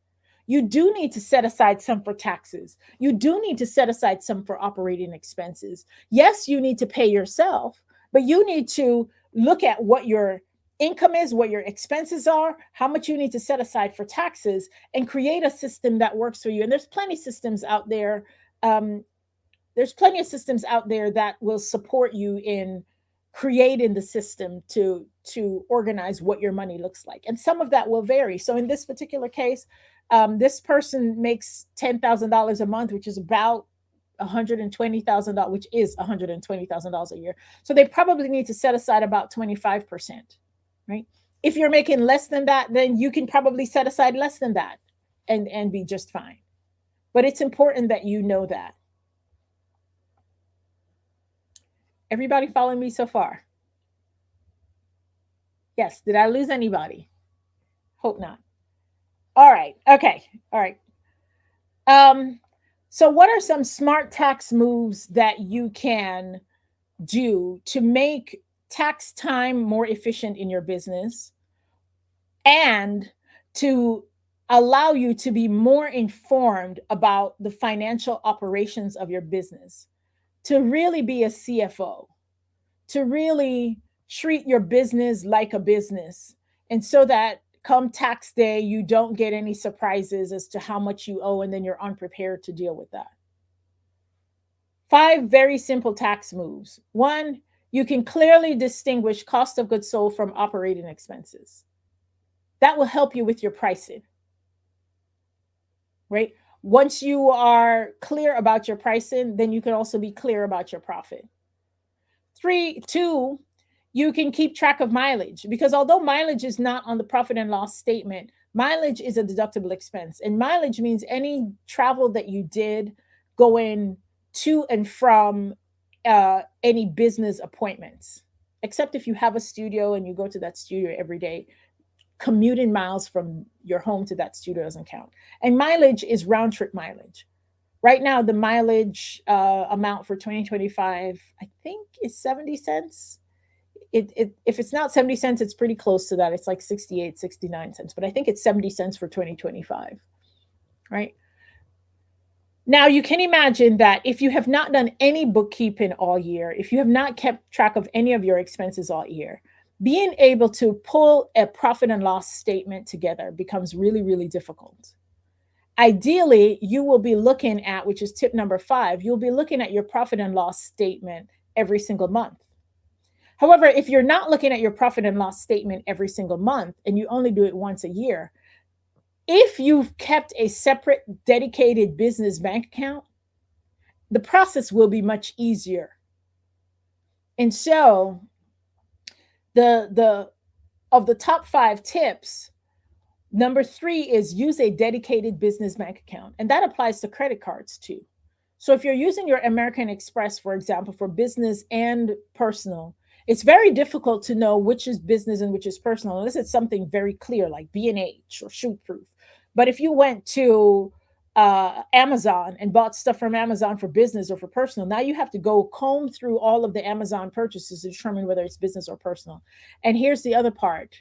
You do need to set aside some for taxes. You do need to set aside some for operating expenses. Yes, you need to pay yourself, but you need to look at what your income is, what your expenses are, how much you need to set aside for taxes, and create a system that works for you. And there's plenty of systems out there. There's plenty of systems out there that will support you in creating the system to organize what your money looks like. And some of that will vary. So in this particular case, this person makes $10,000 a month, which is about $120,000, which is $120,000 a year. So they probably need to set aside about 25%, right? If you're making less than that, then you can probably set aside less than that and be just fine. But it's important that you know that. Everybody following me so far? Yes. Did I lose anybody? Hope not. All right. Okay. All right. So what are some smart tax moves that you can do to make tax time more efficient in your business and to allow you to be more informed about the financial operations of your business, to really be a CFO, to really treat your business like a business, and so that come tax day, you don't get any surprises as to how much you owe, and then you're unprepared to deal with that. 5 very simple tax moves. 1, you can clearly distinguish cost of goods sold from operating expenses. That will help you with your pricing, right? Once you are clear about your pricing, then you can also be clear about your profit. 2, you can keep track of mileage, because although mileage is not on the profit and loss statement, mileage is a deductible expense. And mileage means any travel that you did going to and from any business appointments, except if you have a studio and you go to that studio every day. Commuting miles from your home to that studio doesn't count. And mileage is round trip mileage. Right now, the mileage amount for 2025, I think, is 70 cents. If it's not 70 cents, it's pretty close to that. It's like 68, 69 cents. But I think it's 70 cents for 2025, right? Now, you can imagine that if you have not done any bookkeeping all year, if you have not kept track of any of your expenses all year, being able to pull a profit and loss statement together becomes really, really difficult. Ideally, you will be looking at, which is tip number 5, you'll be looking at your profit and loss statement every single month. However, if you're not looking at your profit and loss statement every single month and you only do it once a year, if you've kept a separate dedicated business bank account, the process will be much easier. And so of the top 5 tips, number 3 is use a dedicated business bank account. And that applies to credit cards too. So if you're using your American Express, for example, for business and personal, it's very difficult to know which is business and which is personal, unless it's something very clear like B&H or ShootProof. But if you went to Amazon and bought stuff from Amazon for business or for personal, now you have to go comb through all of the Amazon purchases to determine whether it's business or personal. And here's the other part,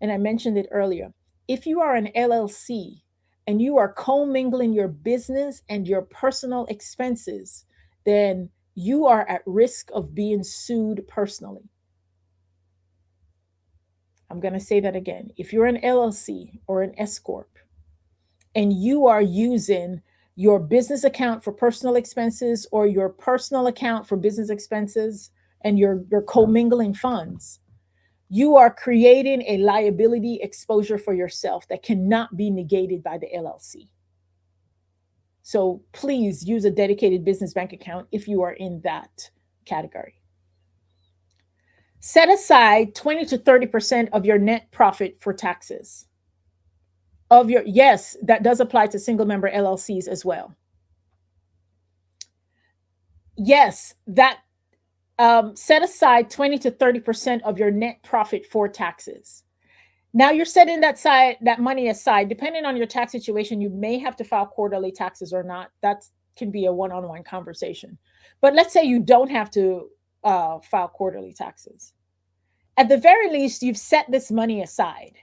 and I mentioned it earlier. If you are an LLC and you are commingling your business and your personal expenses, then you are at risk of being sued personally. I'm going to say that again. If you're an LLC or an S Corp and you are using your business account for personal expenses or your personal account for business expenses and you're commingling funds, you are creating a liability exposure for yourself that cannot be negated by the LLC. So please use a dedicated business bank account if you are in that category. Set aside 20 to 30% of your net profit for taxes. of your, yes, that does apply to single member LLCs as well. Yes, that set aside 20 to 30% of your net profit for taxes. Now you're setting that money aside. Depending on your tax situation, you may have to file quarterly taxes or not. That can be a one-on-one conversation. But let's say you don't have to file quarterly taxes. At the very least, you've set this money aside.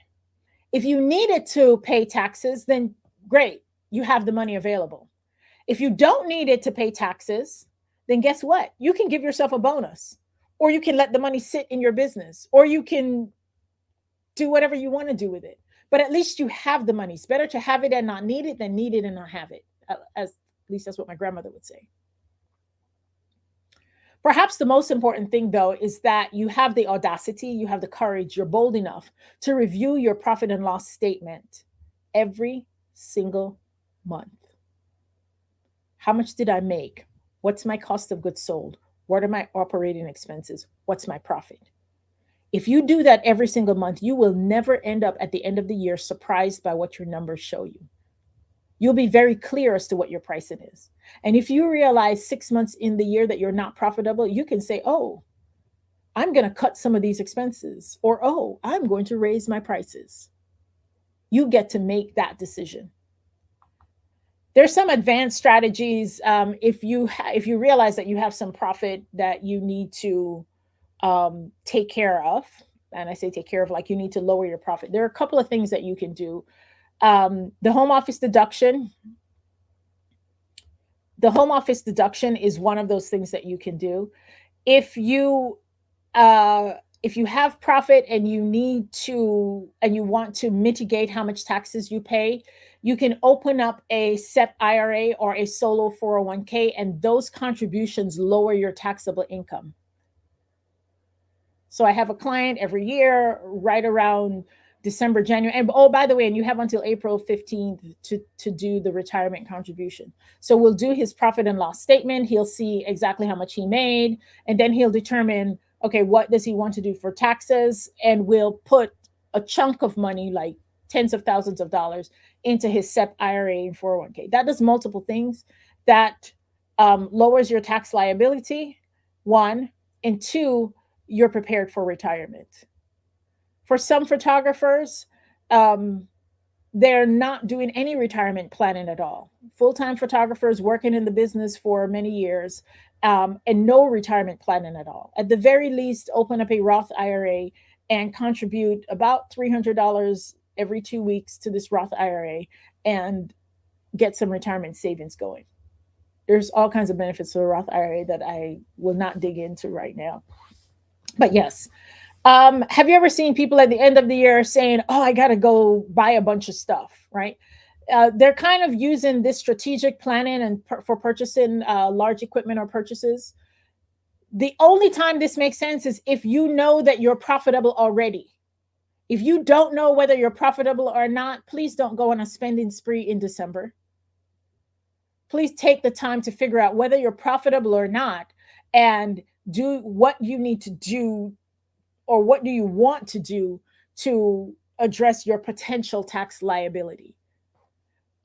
If you needed to pay taxes, then great, you have the money available. If you don't need it to pay taxes, then guess what? You can give yourself a bonus, or you can let the money sit in your business, or you can do whatever you want to do with it. But at least you have the money. It's better to have it and not need it than need it and not have it. At least that's what my grandmother would say. Perhaps the most important thing, though, is that you have the audacity, you have the courage, you're bold enough to review your profit and loss statement every single month. How much did I make? What's my cost of goods sold? What are my operating expenses? What's my profit? If you do that every single month, you will never end up at the end of the year surprised by what your numbers show you. You'll be very clear as to what your pricing is. And if you realize 6 months in the year that you're not profitable, you can say, oh, I'm going to cut some of these expenses, or, oh, I'm going to raise my prices. You get to make that decision. There's some advanced strategies. If you realize that you have some profit that you need to take care of, and I say take care of, like you need to lower your profit, there are a couple of things that you can do. The home office deduction. The home office deduction is one of those things that you can do. If you have profit and you want to mitigate how much taxes you pay, you can open up a SEP IRA or a solo 401k, and those contributions lower your taxable income. So I have a client every year right around December, January. And oh, by the way, and you have until April 15th to do the retirement contribution. So we'll do his profit and loss statement. He'll see exactly how much he made, and then he'll determine, okay, what does he want to do for taxes? And we'll put a chunk of money, like tens of thousands of dollars, into his SEP IRA and 401k. That does multiple things. That lowers your tax liability, one, and two, you're prepared for retirement. For some photographers, they're not doing any retirement planning at all. Full-time photographers working in the business for many years, and no retirement planning at all. At the very least, open up a Roth IRA and contribute about $300 every 2 weeks to this Roth IRA and get some retirement savings going. There's all kinds of benefits to the Roth IRA that I will not dig into right now. But yes, have you ever seen people at the end of the year saying, oh, I got to go buy a bunch of stuff, right? They're kind of using this strategic planning and for purchasing large equipment or purchases. The only time this makes sense is if you know that you're profitable already. If you don't know whether you're profitable or not, please don't go on a spending spree in December. Please take the time to figure out whether you're profitable or not and do what you need to do, or what do you want to do to address your potential tax liability.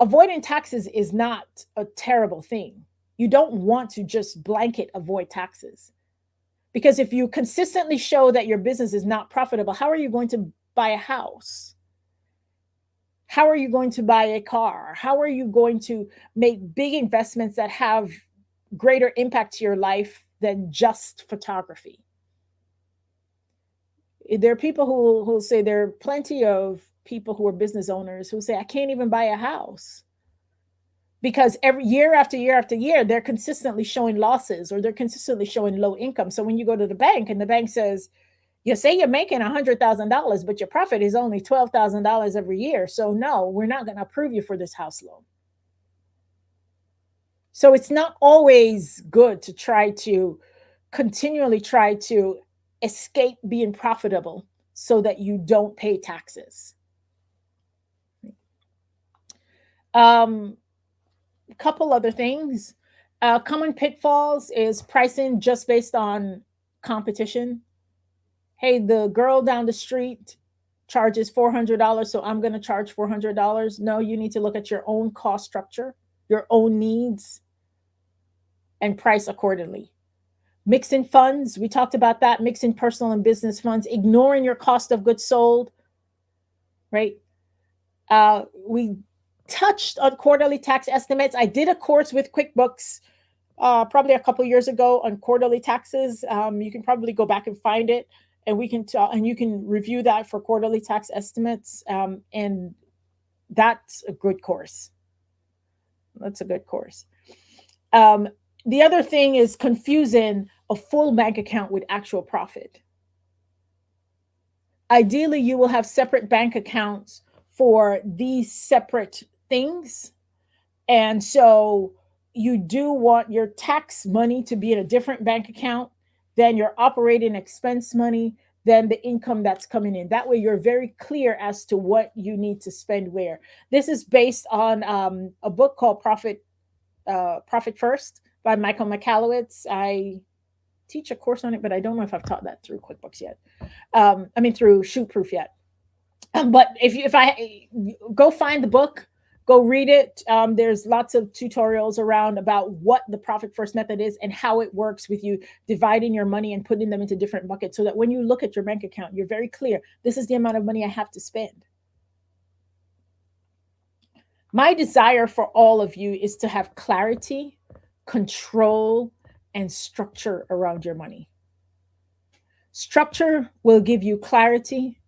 Avoiding taxes is not a terrible thing. You don't want to just blanket avoid taxes, because if you consistently show that your business is not profitable, how are you going to buy a house? How are you going to buy a car? How are you going to make big investments that have greater impact to your life than just photography? There are people who say, there are plenty of people who are business owners who say, I can't even buy a house, because every year after year after year, they're consistently showing losses, or they're consistently showing low income. So when you go to the bank and the bank says, you say you're making $100,000, but your profit is only $12,000 every year. So no, we're not going to approve you for this house loan. So it's not always good to continually try to escape being profitable so that you don't pay taxes. A couple other things. Common pitfalls is pricing just based on competition. Hey, the girl down the street charges $400, so I'm going to charge $400. No, you need to look at your own cost structure, your own needs, and price accordingly. Mixing funds, we talked about that, mixing personal and business funds, ignoring your cost of goods sold, right? We touched on quarterly tax estimates. I did a course with QuickBooks probably a couple of years ago on quarterly taxes. You can probably go back and find it, and we can and you can review that for quarterly tax estimates. And that's a good course. That's a good course. The other thing is confusing a full bank account with actual profit. Ideally, you will have separate bank accounts for these separate things. And so you do want your tax money to be in a different bank account than your operating expense money, than the income that's coming in. That way you're very clear as to what you need to spend where. This is based on a book called Profit First by Michael Michalowicz. I teach a course on it, but I don't know if I've taught that through QuickBooks yet. Through ShootProof yet. But if I go find the book, go read it. There's lots of tutorials around about what the Profit First method is and how it works with you dividing your money and putting them into different buckets, so that when you look at your bank account, you're very clear. This is the amount of money I have to spend. My desire for all of you is to have clarity, control, and structure around your money. Structure will give you clarity.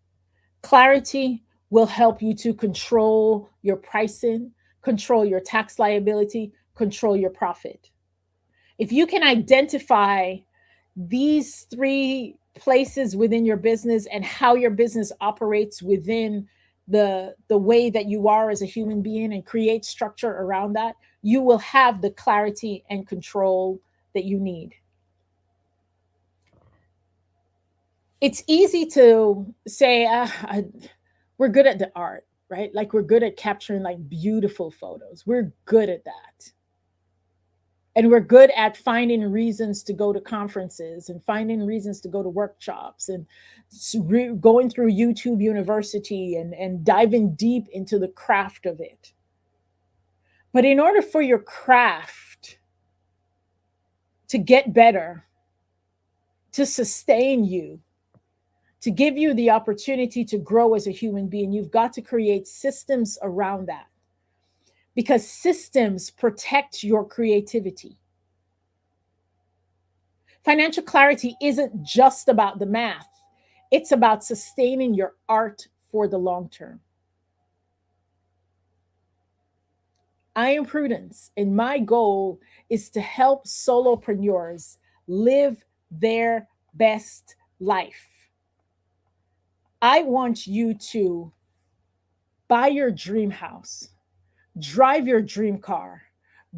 Clarity will help you to control your pricing, control your tax liability, control your profit. If you can identify these three places within your business and how your business operates within the way that you are as a human being, and create structure around that, you will have the clarity and control that you need. It's easy to say, we're good at the art, right? Like, we're good at capturing like beautiful photos. We're good at that. And we're good at finding reasons to go to conferences and finding reasons to go to workshops and going through YouTube University and diving deep into the craft of it. But in order for your craft to get better, to sustain you, to give you the opportunity to grow as a human being, you've got to create systems around that, because systems protect your creativity. Financial clarity isn't just about the math. It's about sustaining your art for the long term. I am Prudence, and my goal is to help solopreneurs live their best life. I want you to buy your dream house, drive your dream car,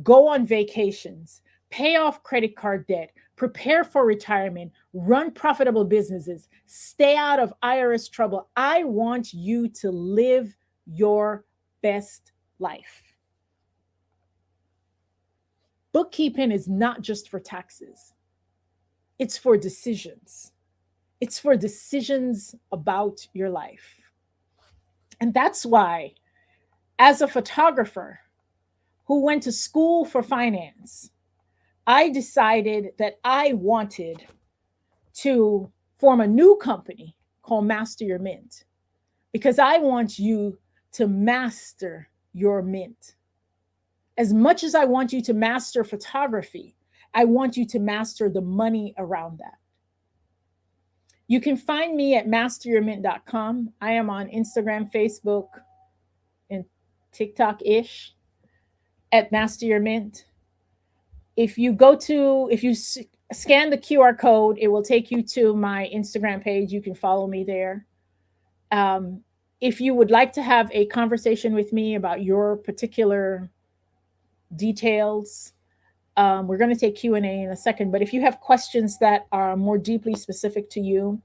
go on vacations, pay off credit card debt, prepare for retirement, run profitable businesses, stay out of IRS trouble. I want you to live your best life. Bookkeeping is not just for taxes. It's for decisions. It's for decisions about your life. And that's why, as a photographer who went to school for finance, I decided that I wanted to form a new company called Master Your Mint, because I want you to master your mint. As much as I want you to master photography, I want you to master the money around that. You can find me at masteryourmint.com. I am on Instagram, Facebook, and TikTok-ish at Master Your Mint. If you scan the QR code, it will take you to my Instagram page. You can follow me there. If you would like to have a conversation with me about your particular details, we're going to take Q&A in a second. But if you have questions that are more deeply specific to you,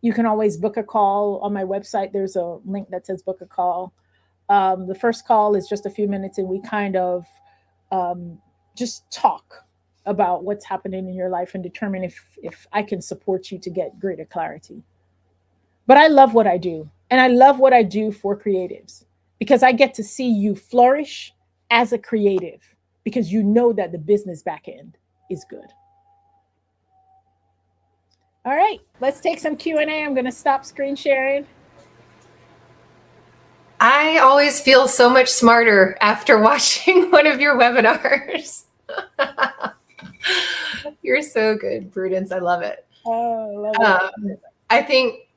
you can always book a call on my website. There's a link that says book a call. The first call is just a few minutes, and we kind of just talk about what's happening in your life and determine if I can support you to get greater clarity. But I love what I do. And I love what I do for creatives because I get to see you flourish as a creative because you know that the business back end is good. All right, let's take some Q&A. I'm going to stop screen sharing. I always feel so much smarter after watching one of your webinars. You're so good, Prudence. I love it. Oh, love it. I think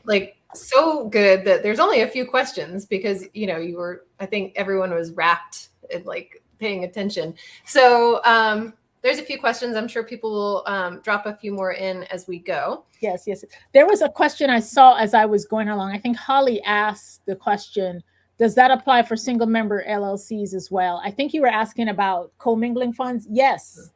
like so good that there's only a few questions because, I think everyone was rapt and like paying attention. So there's a few questions. I'm sure people will drop a few more in as we go. Yes. There was a question I saw as I was going along. I think Holly asked the question, does that apply for single member LLCs as well? I think you were asking about commingling funds. Yes.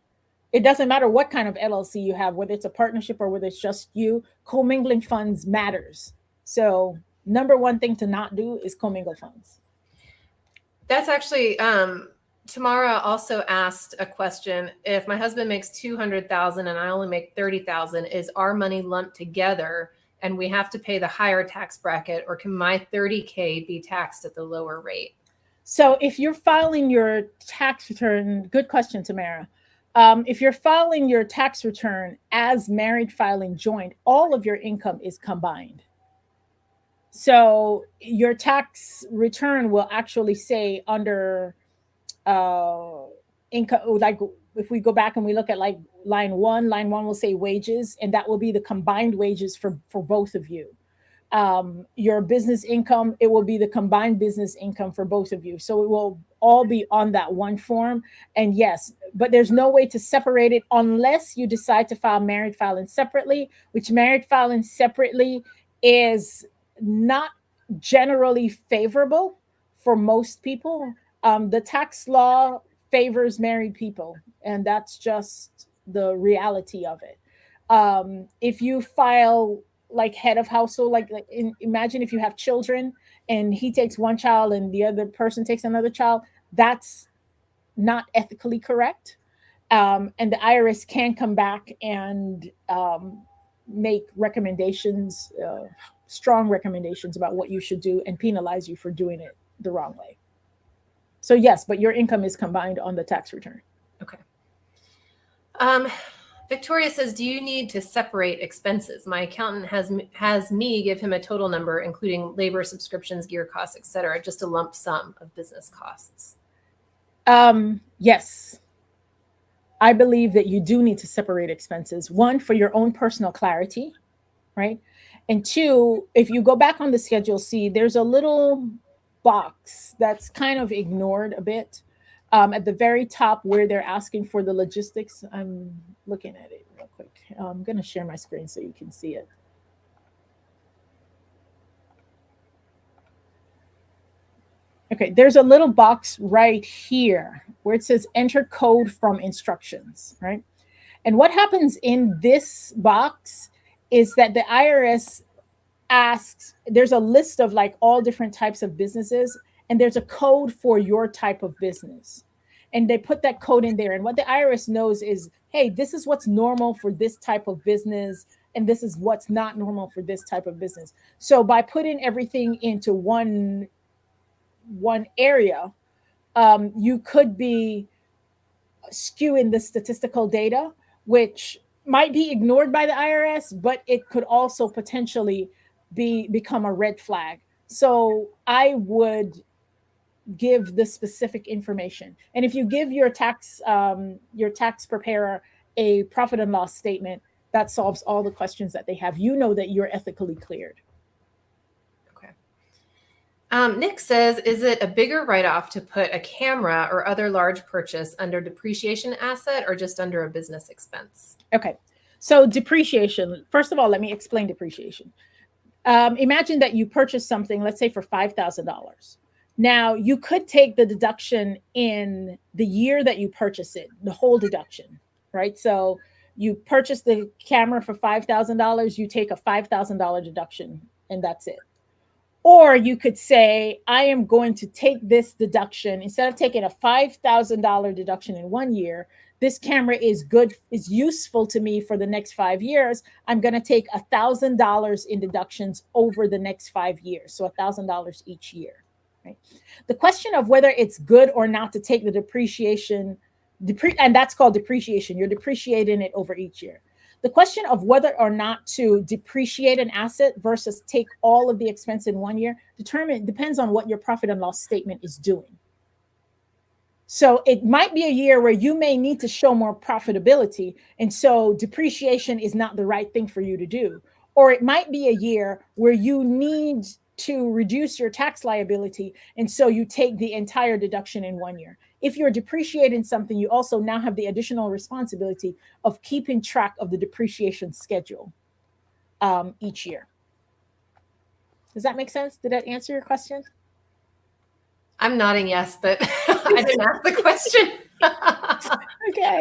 It doesn't matter what kind of LLC you have, whether it's a partnership or whether it's just you, commingling funds matters. So number one thing to not do is commingle funds. That's actually, Tamara also asked a question. If my husband makes 200,000 and I only make 30,000, is our money lumped together and we have to pay the higher tax bracket, or can my 30K be taxed at the lower rate? So if you're filing your tax return, good question, Tamara. If you're filing your tax return as married filing joint, all of your income is combined. So your tax return will actually say under income, like if we go back and we look at like line one will say wages, and that will be the combined wages for both of you. Your business income, it will be the combined business income for both of you. So it will all be on that one form. And yes, but there's no way to separate it unless you decide to file married filing separately, which married filing separately is not generally favorable for most people. The tax law favors married people, and that's just the reality of it. If you file like head of household, imagine if you have children and he takes one child and the other person takes another child, that's not ethically correct. And the IRS can come back and make recommendations, strong recommendations about what you should do and penalize you for doing it the wrong way. So yes, but your income is combined on the tax return. Okay. Victoria says, do you need to separate expenses? My accountant has me give him a total number, including labor, subscriptions, gear costs, etc., just a lump sum of business costs. Yes. I believe that you do need to separate expenses. One, for your own personal clarity, right? And two, if you go back on the Schedule C, there's a little box that's kind of ignored a bit. At the very top where they're asking for the logistics, I'm looking at it real quick. I'm going to share my screen so you can see it. Okay, there's a little box right here where it says enter code from instructions, right? And what happens in this box is that the IRS asks, there's a list of like all different types of businesses, and there's a code for your type of business. And they put that code in there. And what the IRS knows is, hey, this is what's normal for this type of business, and this is what's not normal for this type of business. So by putting everything into one area, you could be skewing the statistical data, which might be ignored by the IRS, but it could also potentially become a red flag. So I would give the specific information. And if you give your tax preparer a profit and loss statement, that solves all the questions that they have. You know that you're ethically cleared. Okay. Nick says, is it a bigger write-off to put a camera or other large purchase under depreciation asset or just under a business expense? Okay. So depreciation, first of all, let me explain depreciation. Imagine that you purchase something, let's say for $5,000. Now, you could take the deduction in the year that you purchase it, the whole deduction, right? So you purchase the camera for $5,000, you take a $5,000 deduction, and that's it. Or you could say, I am going to take this deduction, instead of taking a $5,000 deduction in one year, this camera is good, is useful to me for the next 5 years, I'm going to take $1,000 in deductions over the next 5 years. So $1,000 each year. Right? The question of whether it's good or not to take the depreciation, and that's called depreciation. You're depreciating it over each year. The question of whether or not to depreciate an asset versus take all of the expense in 1 year depends on what your profit and loss statement is doing. So it might be a year where you may need to show more profitability, and so depreciation is not the right thing for you to do. Or it might be a year where you need to reduce your tax liability, and so you take the entire deduction in 1 year. If you're depreciating something, you also now have the additional responsibility of keeping track of the depreciation schedule each year. Does that make sense? Did that answer your question? I'm nodding yes, but I didn't ask the question. Okay.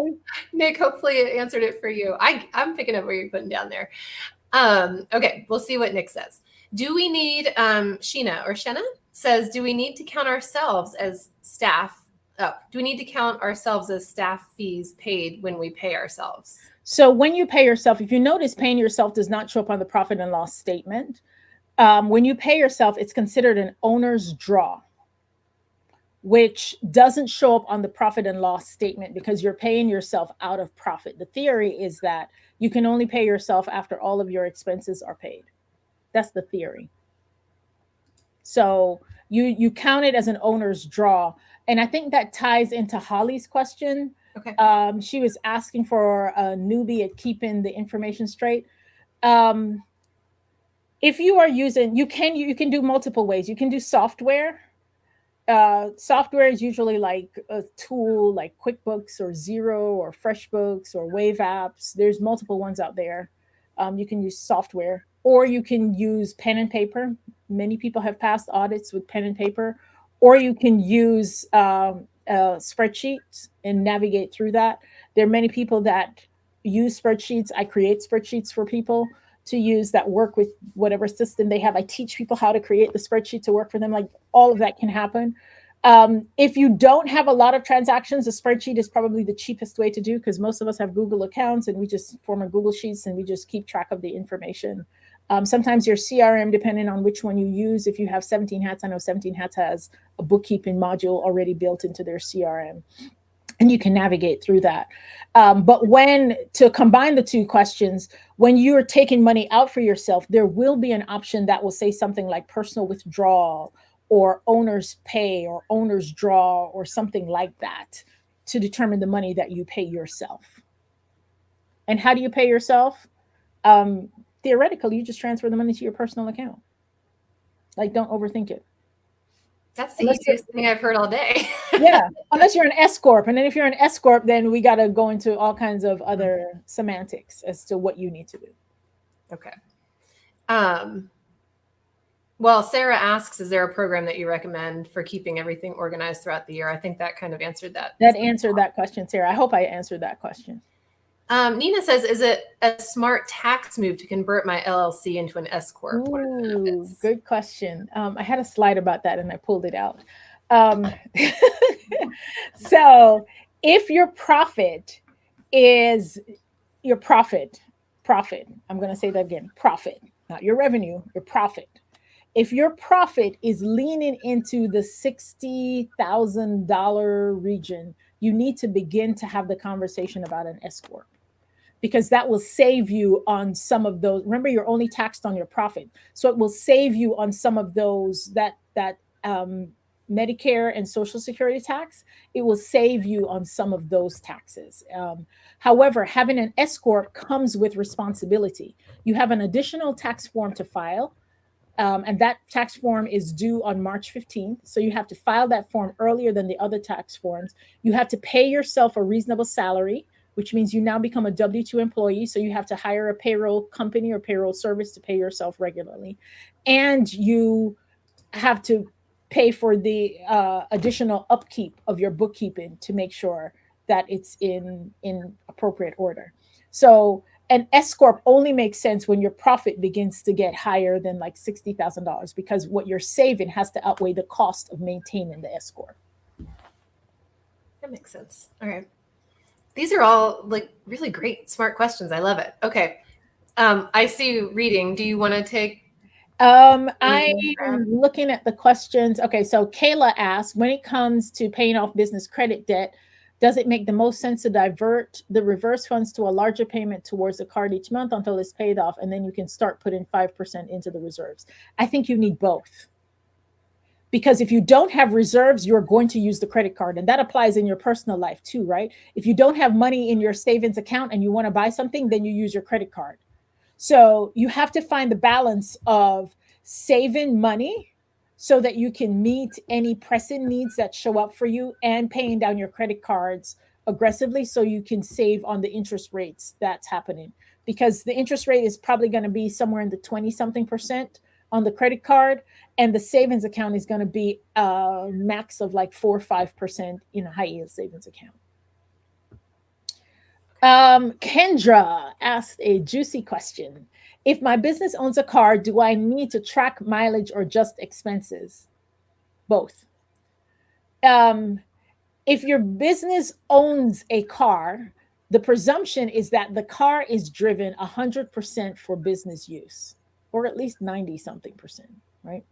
Nick, hopefully it answered it for you. I'm picking up what you're putting down there. Okay, we'll see what Nick says. Do we need, Shenna says, do we need to count ourselves as staff? Oh, do we need to count ourselves as staff fees paid when we pay ourselves? So when you pay yourself, if you notice, paying yourself does not show up on the profit and loss statement. When you pay yourself, it's considered an owner's draw, which doesn't show up on the profit and loss statement because you're paying yourself out of profit. The theory is that you can only pay yourself after all of your expenses are paid. That's the theory. So you count it as an owner's draw. And I think that ties into Holly's question. Okay. She was asking for a newbie at keeping the information straight. If you are using, you can do multiple ways. You can do software. Software is usually like a tool like QuickBooks or Xero or FreshBooks or Wave Apps. There's multiple ones out there. You can use software, or you can use pen and paper. Many people have passed audits with pen and paper, or you can use spreadsheets and navigate through that. There are many people that use spreadsheets. I create spreadsheets for people to use that work with whatever system they have. I teach people how to create the spreadsheet to work for them. Like, all of that can happen. If you don't have a lot of transactions, a spreadsheet is probably the cheapest way to do, because most of us have Google accounts and we just form a Google Sheets and we just keep track of the information. Sometimes your CRM, depending on which one you use, if you have 17 Hats, I know 17 Hats has a bookkeeping module already built into their CRM. And you can navigate through that. But to combine the two questions, when you're taking money out for yourself, there will be an option that will say something like personal withdrawal or owner's pay or owner's draw or something like that to determine the money that you pay yourself. And how do you pay yourself? Theoretically, you just transfer the money to your personal account. Like, don't overthink it. That's the easiest thing I've heard all day. Yeah, unless you're an S Corp. And then if you're an S Corp, then we got to go into all kinds of other semantics as to what you need to do. Okay. Well, Sarah asks, is there a program that you recommend for keeping everything organized throughout the year? I think that kind of answered that. That answered that question, Sarah. I hope I answered that question. Nina says, is it a smart tax move to convert my LLC into an S Corp? Ooh, good question. I had a slide about that and I pulled it out. So if your profit is your profit, I'm going to say that again, profit, not your revenue, your profit. If your profit is leaning into the $60,000 region, you need to begin to have the conversation about an S Corp, because that will save you on some of those. Remember, you're only taxed on your profit. So it will save you on some of those, that Medicare and Social Security tax. It will save you on some of those taxes. However, having an S Corp comes with responsibility. You have an additional tax form to file. And that tax form is due on March 15th. So you have to file that form earlier than the other tax forms. You have to pay yourself a reasonable salary, which means you now become a W-2 employee. So you have to hire a payroll company or payroll service to pay yourself regularly. And you have to pay for the additional upkeep of your bookkeeping to make sure that it's in appropriate order. So an S Corp only makes sense when your profit begins to get higher than like $60,000, because what you're saving has to outweigh the cost of maintaining the S Corp. That makes sense. All right. These are all like really great, smart questions. I love it. Okay. I see you reading. Do you want to take? I'm looking at the questions. Okay, so Kayla asked, when it comes to paying off business credit debt, does it make the most sense to divert the reverse funds to a larger payment towards the card each month until it's paid off, and then you can start putting 5% into the reserves? I think you need both. Because if you don't have reserves, you're going to use the credit card. And that applies in your personal life too, right? If you don't have money in your savings account and you want to buy something, then you use your credit card. So you have to find the balance of saving money so that you can meet any pressing needs that show up for you and paying down your credit cards aggressively so you can save on the interest rates that's happening. Because the interest rate is probably going to be somewhere in the 20 something percent on the credit card, and the savings account is going to be a max of like 4 or 5% in a high yield savings account. Kendra asked a juicy question. If my business owns a car, do I need to track mileage or just expenses? Both. If your business owns a car, the presumption is that the car is driven 100% for business use, or at least 90 something percent, right?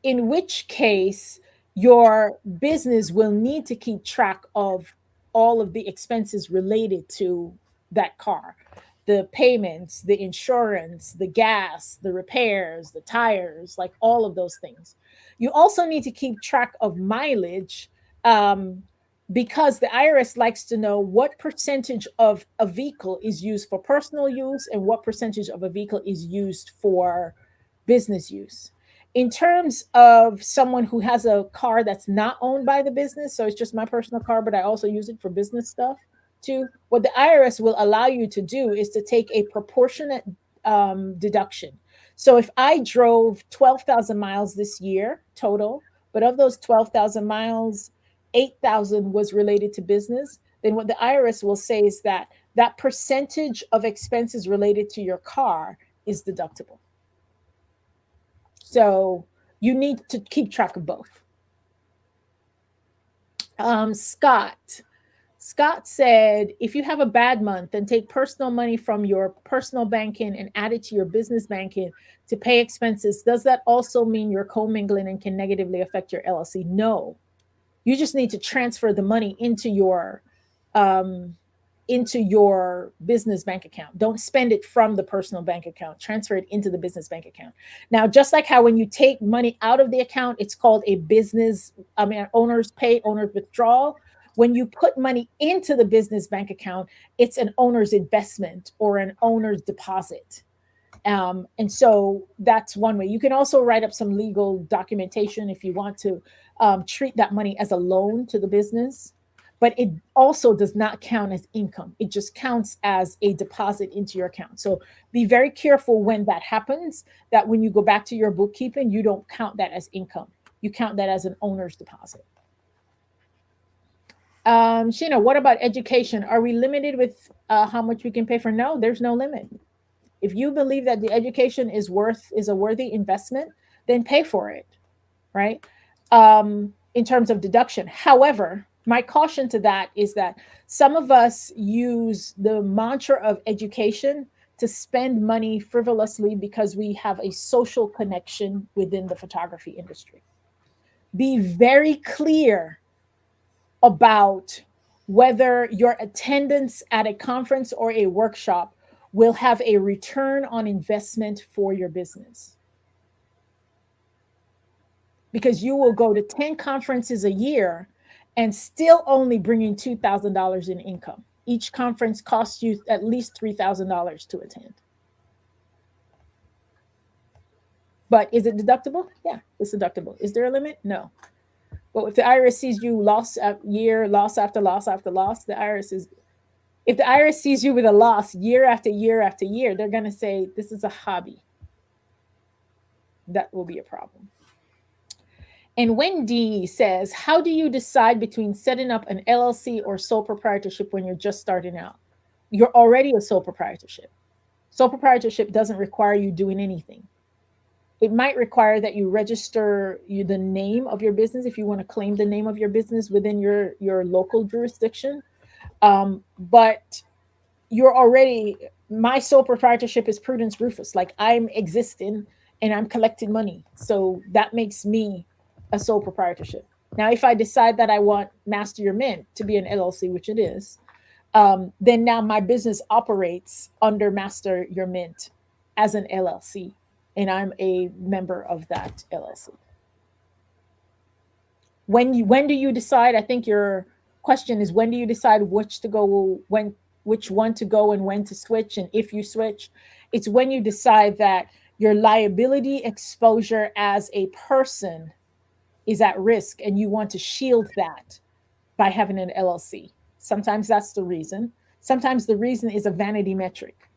In which case, your business will need to keep track of all of the expenses related to that car, the payments, the insurance, the gas, the repairs, the tires, like all of those things. You also need to keep track of mileage, because the IRS likes to know what percentage of a vehicle is used for personal use and what percentage of a vehicle is used for business use. In terms of someone who has a car that's not owned by the business, so it's just my personal car, but I also use it for business stuff too, what the IRS will allow you to do is to take a proportionate deduction. So if I drove 12,000 miles this year total, but of those 12,000 miles, 8,000 was related to business, then what the IRS will say is that that percentage of expenses related to your car is deductible. So you need to keep track of both. Scott said, if you have a bad month, then take personal money from your personal banking and add it to your business banking to pay expenses. Does that also mean you're commingling and can negatively affect your LLC? No. You just need to transfer the money into your business bank account. Don't spend it from the personal bank account. Transfer it into the business bank account. Now, just like how when you take money out of the account, it's called a owner's pay, owner's withdrawal. When you put money into the business bank account, it's an owner's investment or an owner's deposit. And so that's one way. You can also write up some legal documentation if you want to treat that money as a loan to the business, but it also does not count as income. It just counts as a deposit into your account. So be very careful when that happens, that when you go back to your bookkeeping, you don't count that as income. You count that as an owner's deposit. Sheena, what about education? Are we limited with how much we can pay for? No, there's no limit. If you believe that the education is a worthy investment, then pay for it, right? In terms of deduction. However, my caution to that is that some of us use the mantra of education to spend money frivolously because we have a social connection within the photography industry. Be very clear about whether your attendance at a conference or a workshop will have a return on investment for your business. Because you will go to 10 conferences a year and still only bringing $2,000 in income. Each conference costs you at least $3,000 to attend. But is it deductible? Yeah, it's deductible. Is there a limit? No. But if the IRS sees you loss after loss after loss after loss, if the IRS sees you with a loss year after year after year, they're going to say, this is a hobby. That will be a problem. And Wendy says, how do you decide between setting up an LLC or sole proprietorship when you're just starting out? You're already a sole proprietorship. Sole proprietorship doesn't require you doing anything. It might require that you register the name of your business if you want to claim the name of your business within your local jurisdiction. But you're already, my sole proprietorship is Prudence Rufus. Like I'm existing and I'm collecting money. So that makes me a sole proprietorship. Now, if I decide that I want Master Your Mint to be an LLC, which it is, then now my business operates under Master Your Mint as an LLC, and I'm a member of that LLC. When do you decide? I think your question is, when do you decide which one to go and when to switch, and if you switch? It's when you decide that your liability exposure as a person is at risk and you want to shield that by having an LLC. Sometimes that's the reason. Sometimes the reason is a vanity metric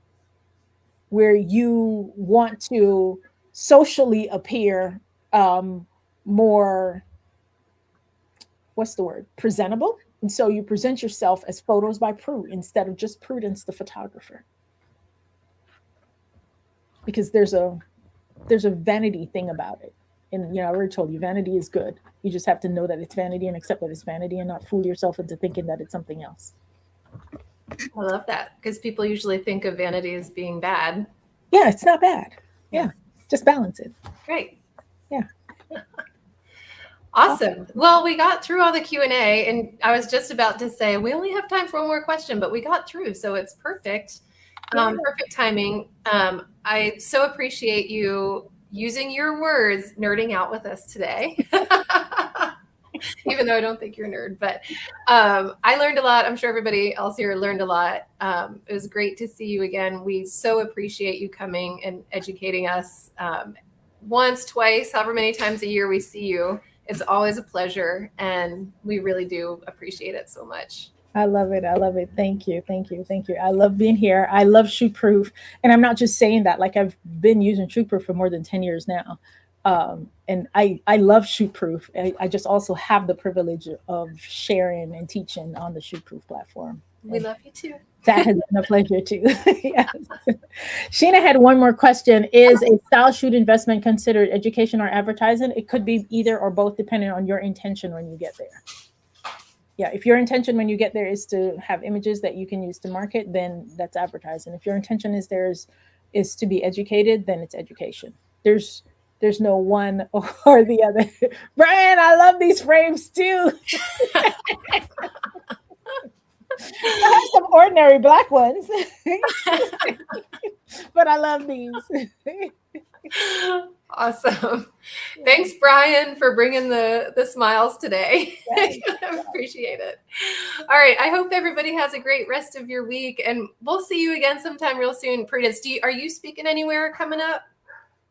where you want to socially appear more, what's the word, presentable. And so you present yourself as Photos by Prue instead of just Prudence, the photographer. Because there's a vanity thing about it. And I already told you, vanity is good. You just have to know that it's vanity and accept that it's vanity and not fool yourself into thinking that it's something else. I love that, because people usually think of vanity as being bad. Yeah, it's not bad. Yeah. Just balance it. Great. Yeah. Awesome. Well, we got through all the Q&A, and I was just about to say we only have time for one more question, but we got through, so it's perfect. Perfect timing. I so appreciate you using your words, nerding out with us today. Even though I don't think you're a nerd, but I learned a lot. I'm sure everybody else here learned a lot. It was great to see you again. We so appreciate you coming and educating us once, twice, however many times a year we see you. It's always a pleasure, and we really do appreciate it so much. I love it. I love it. Thank you. Thank you. Thank you. I love being here. I love ShootProof. And I'm not just saying that. Like, I've been using ShootProof for more than 10 years now. And I love ShootProof. I just also have the privilege of sharing and teaching on the ShootProof platform. We love you too. That has been a pleasure too. Yes. Sheena had one more question. Is a style shoot investment considered education or advertising? It could be either or both, depending on your intention when you get there. Yeah, if your intention when you get there is to have images that you can use to market, then that's advertising. If your intention is to be educated, then it's education. There's no one or the other. Brian, I love these frames too. I have some ordinary black ones, but I love these. Awesome. Thanks, Brian, for bringing the smiles today. Yes. Appreciate it. All right. I hope everybody has a great rest of your week, and we'll see you again sometime real soon. Prudence, are you speaking anywhere coming up?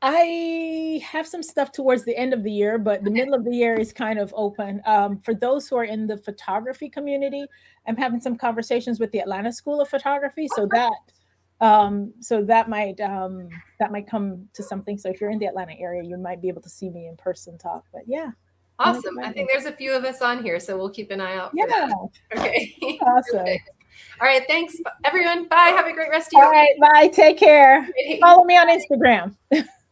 I have some stuff towards the end of the year, but the middle of the year is kind of open. For those who are in the photography community, I'm having some conversations with the Atlanta School of Photography. So that might come to something. So if you're in the Atlanta area, you might be able to see me in person talk. But yeah. Awesome. I think there's a few of us on here, so we'll keep an eye out for that. Okay. Awesome. Okay. All right. Thanks, everyone. Bye. Have a great rest of your week. All right. Bye. Take care. Follow me on Instagram.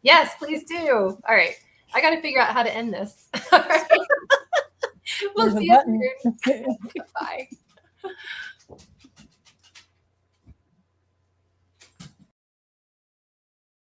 Yes, please do. All right. I got to figure out how to end this. All right. We'll see you soon. Bye.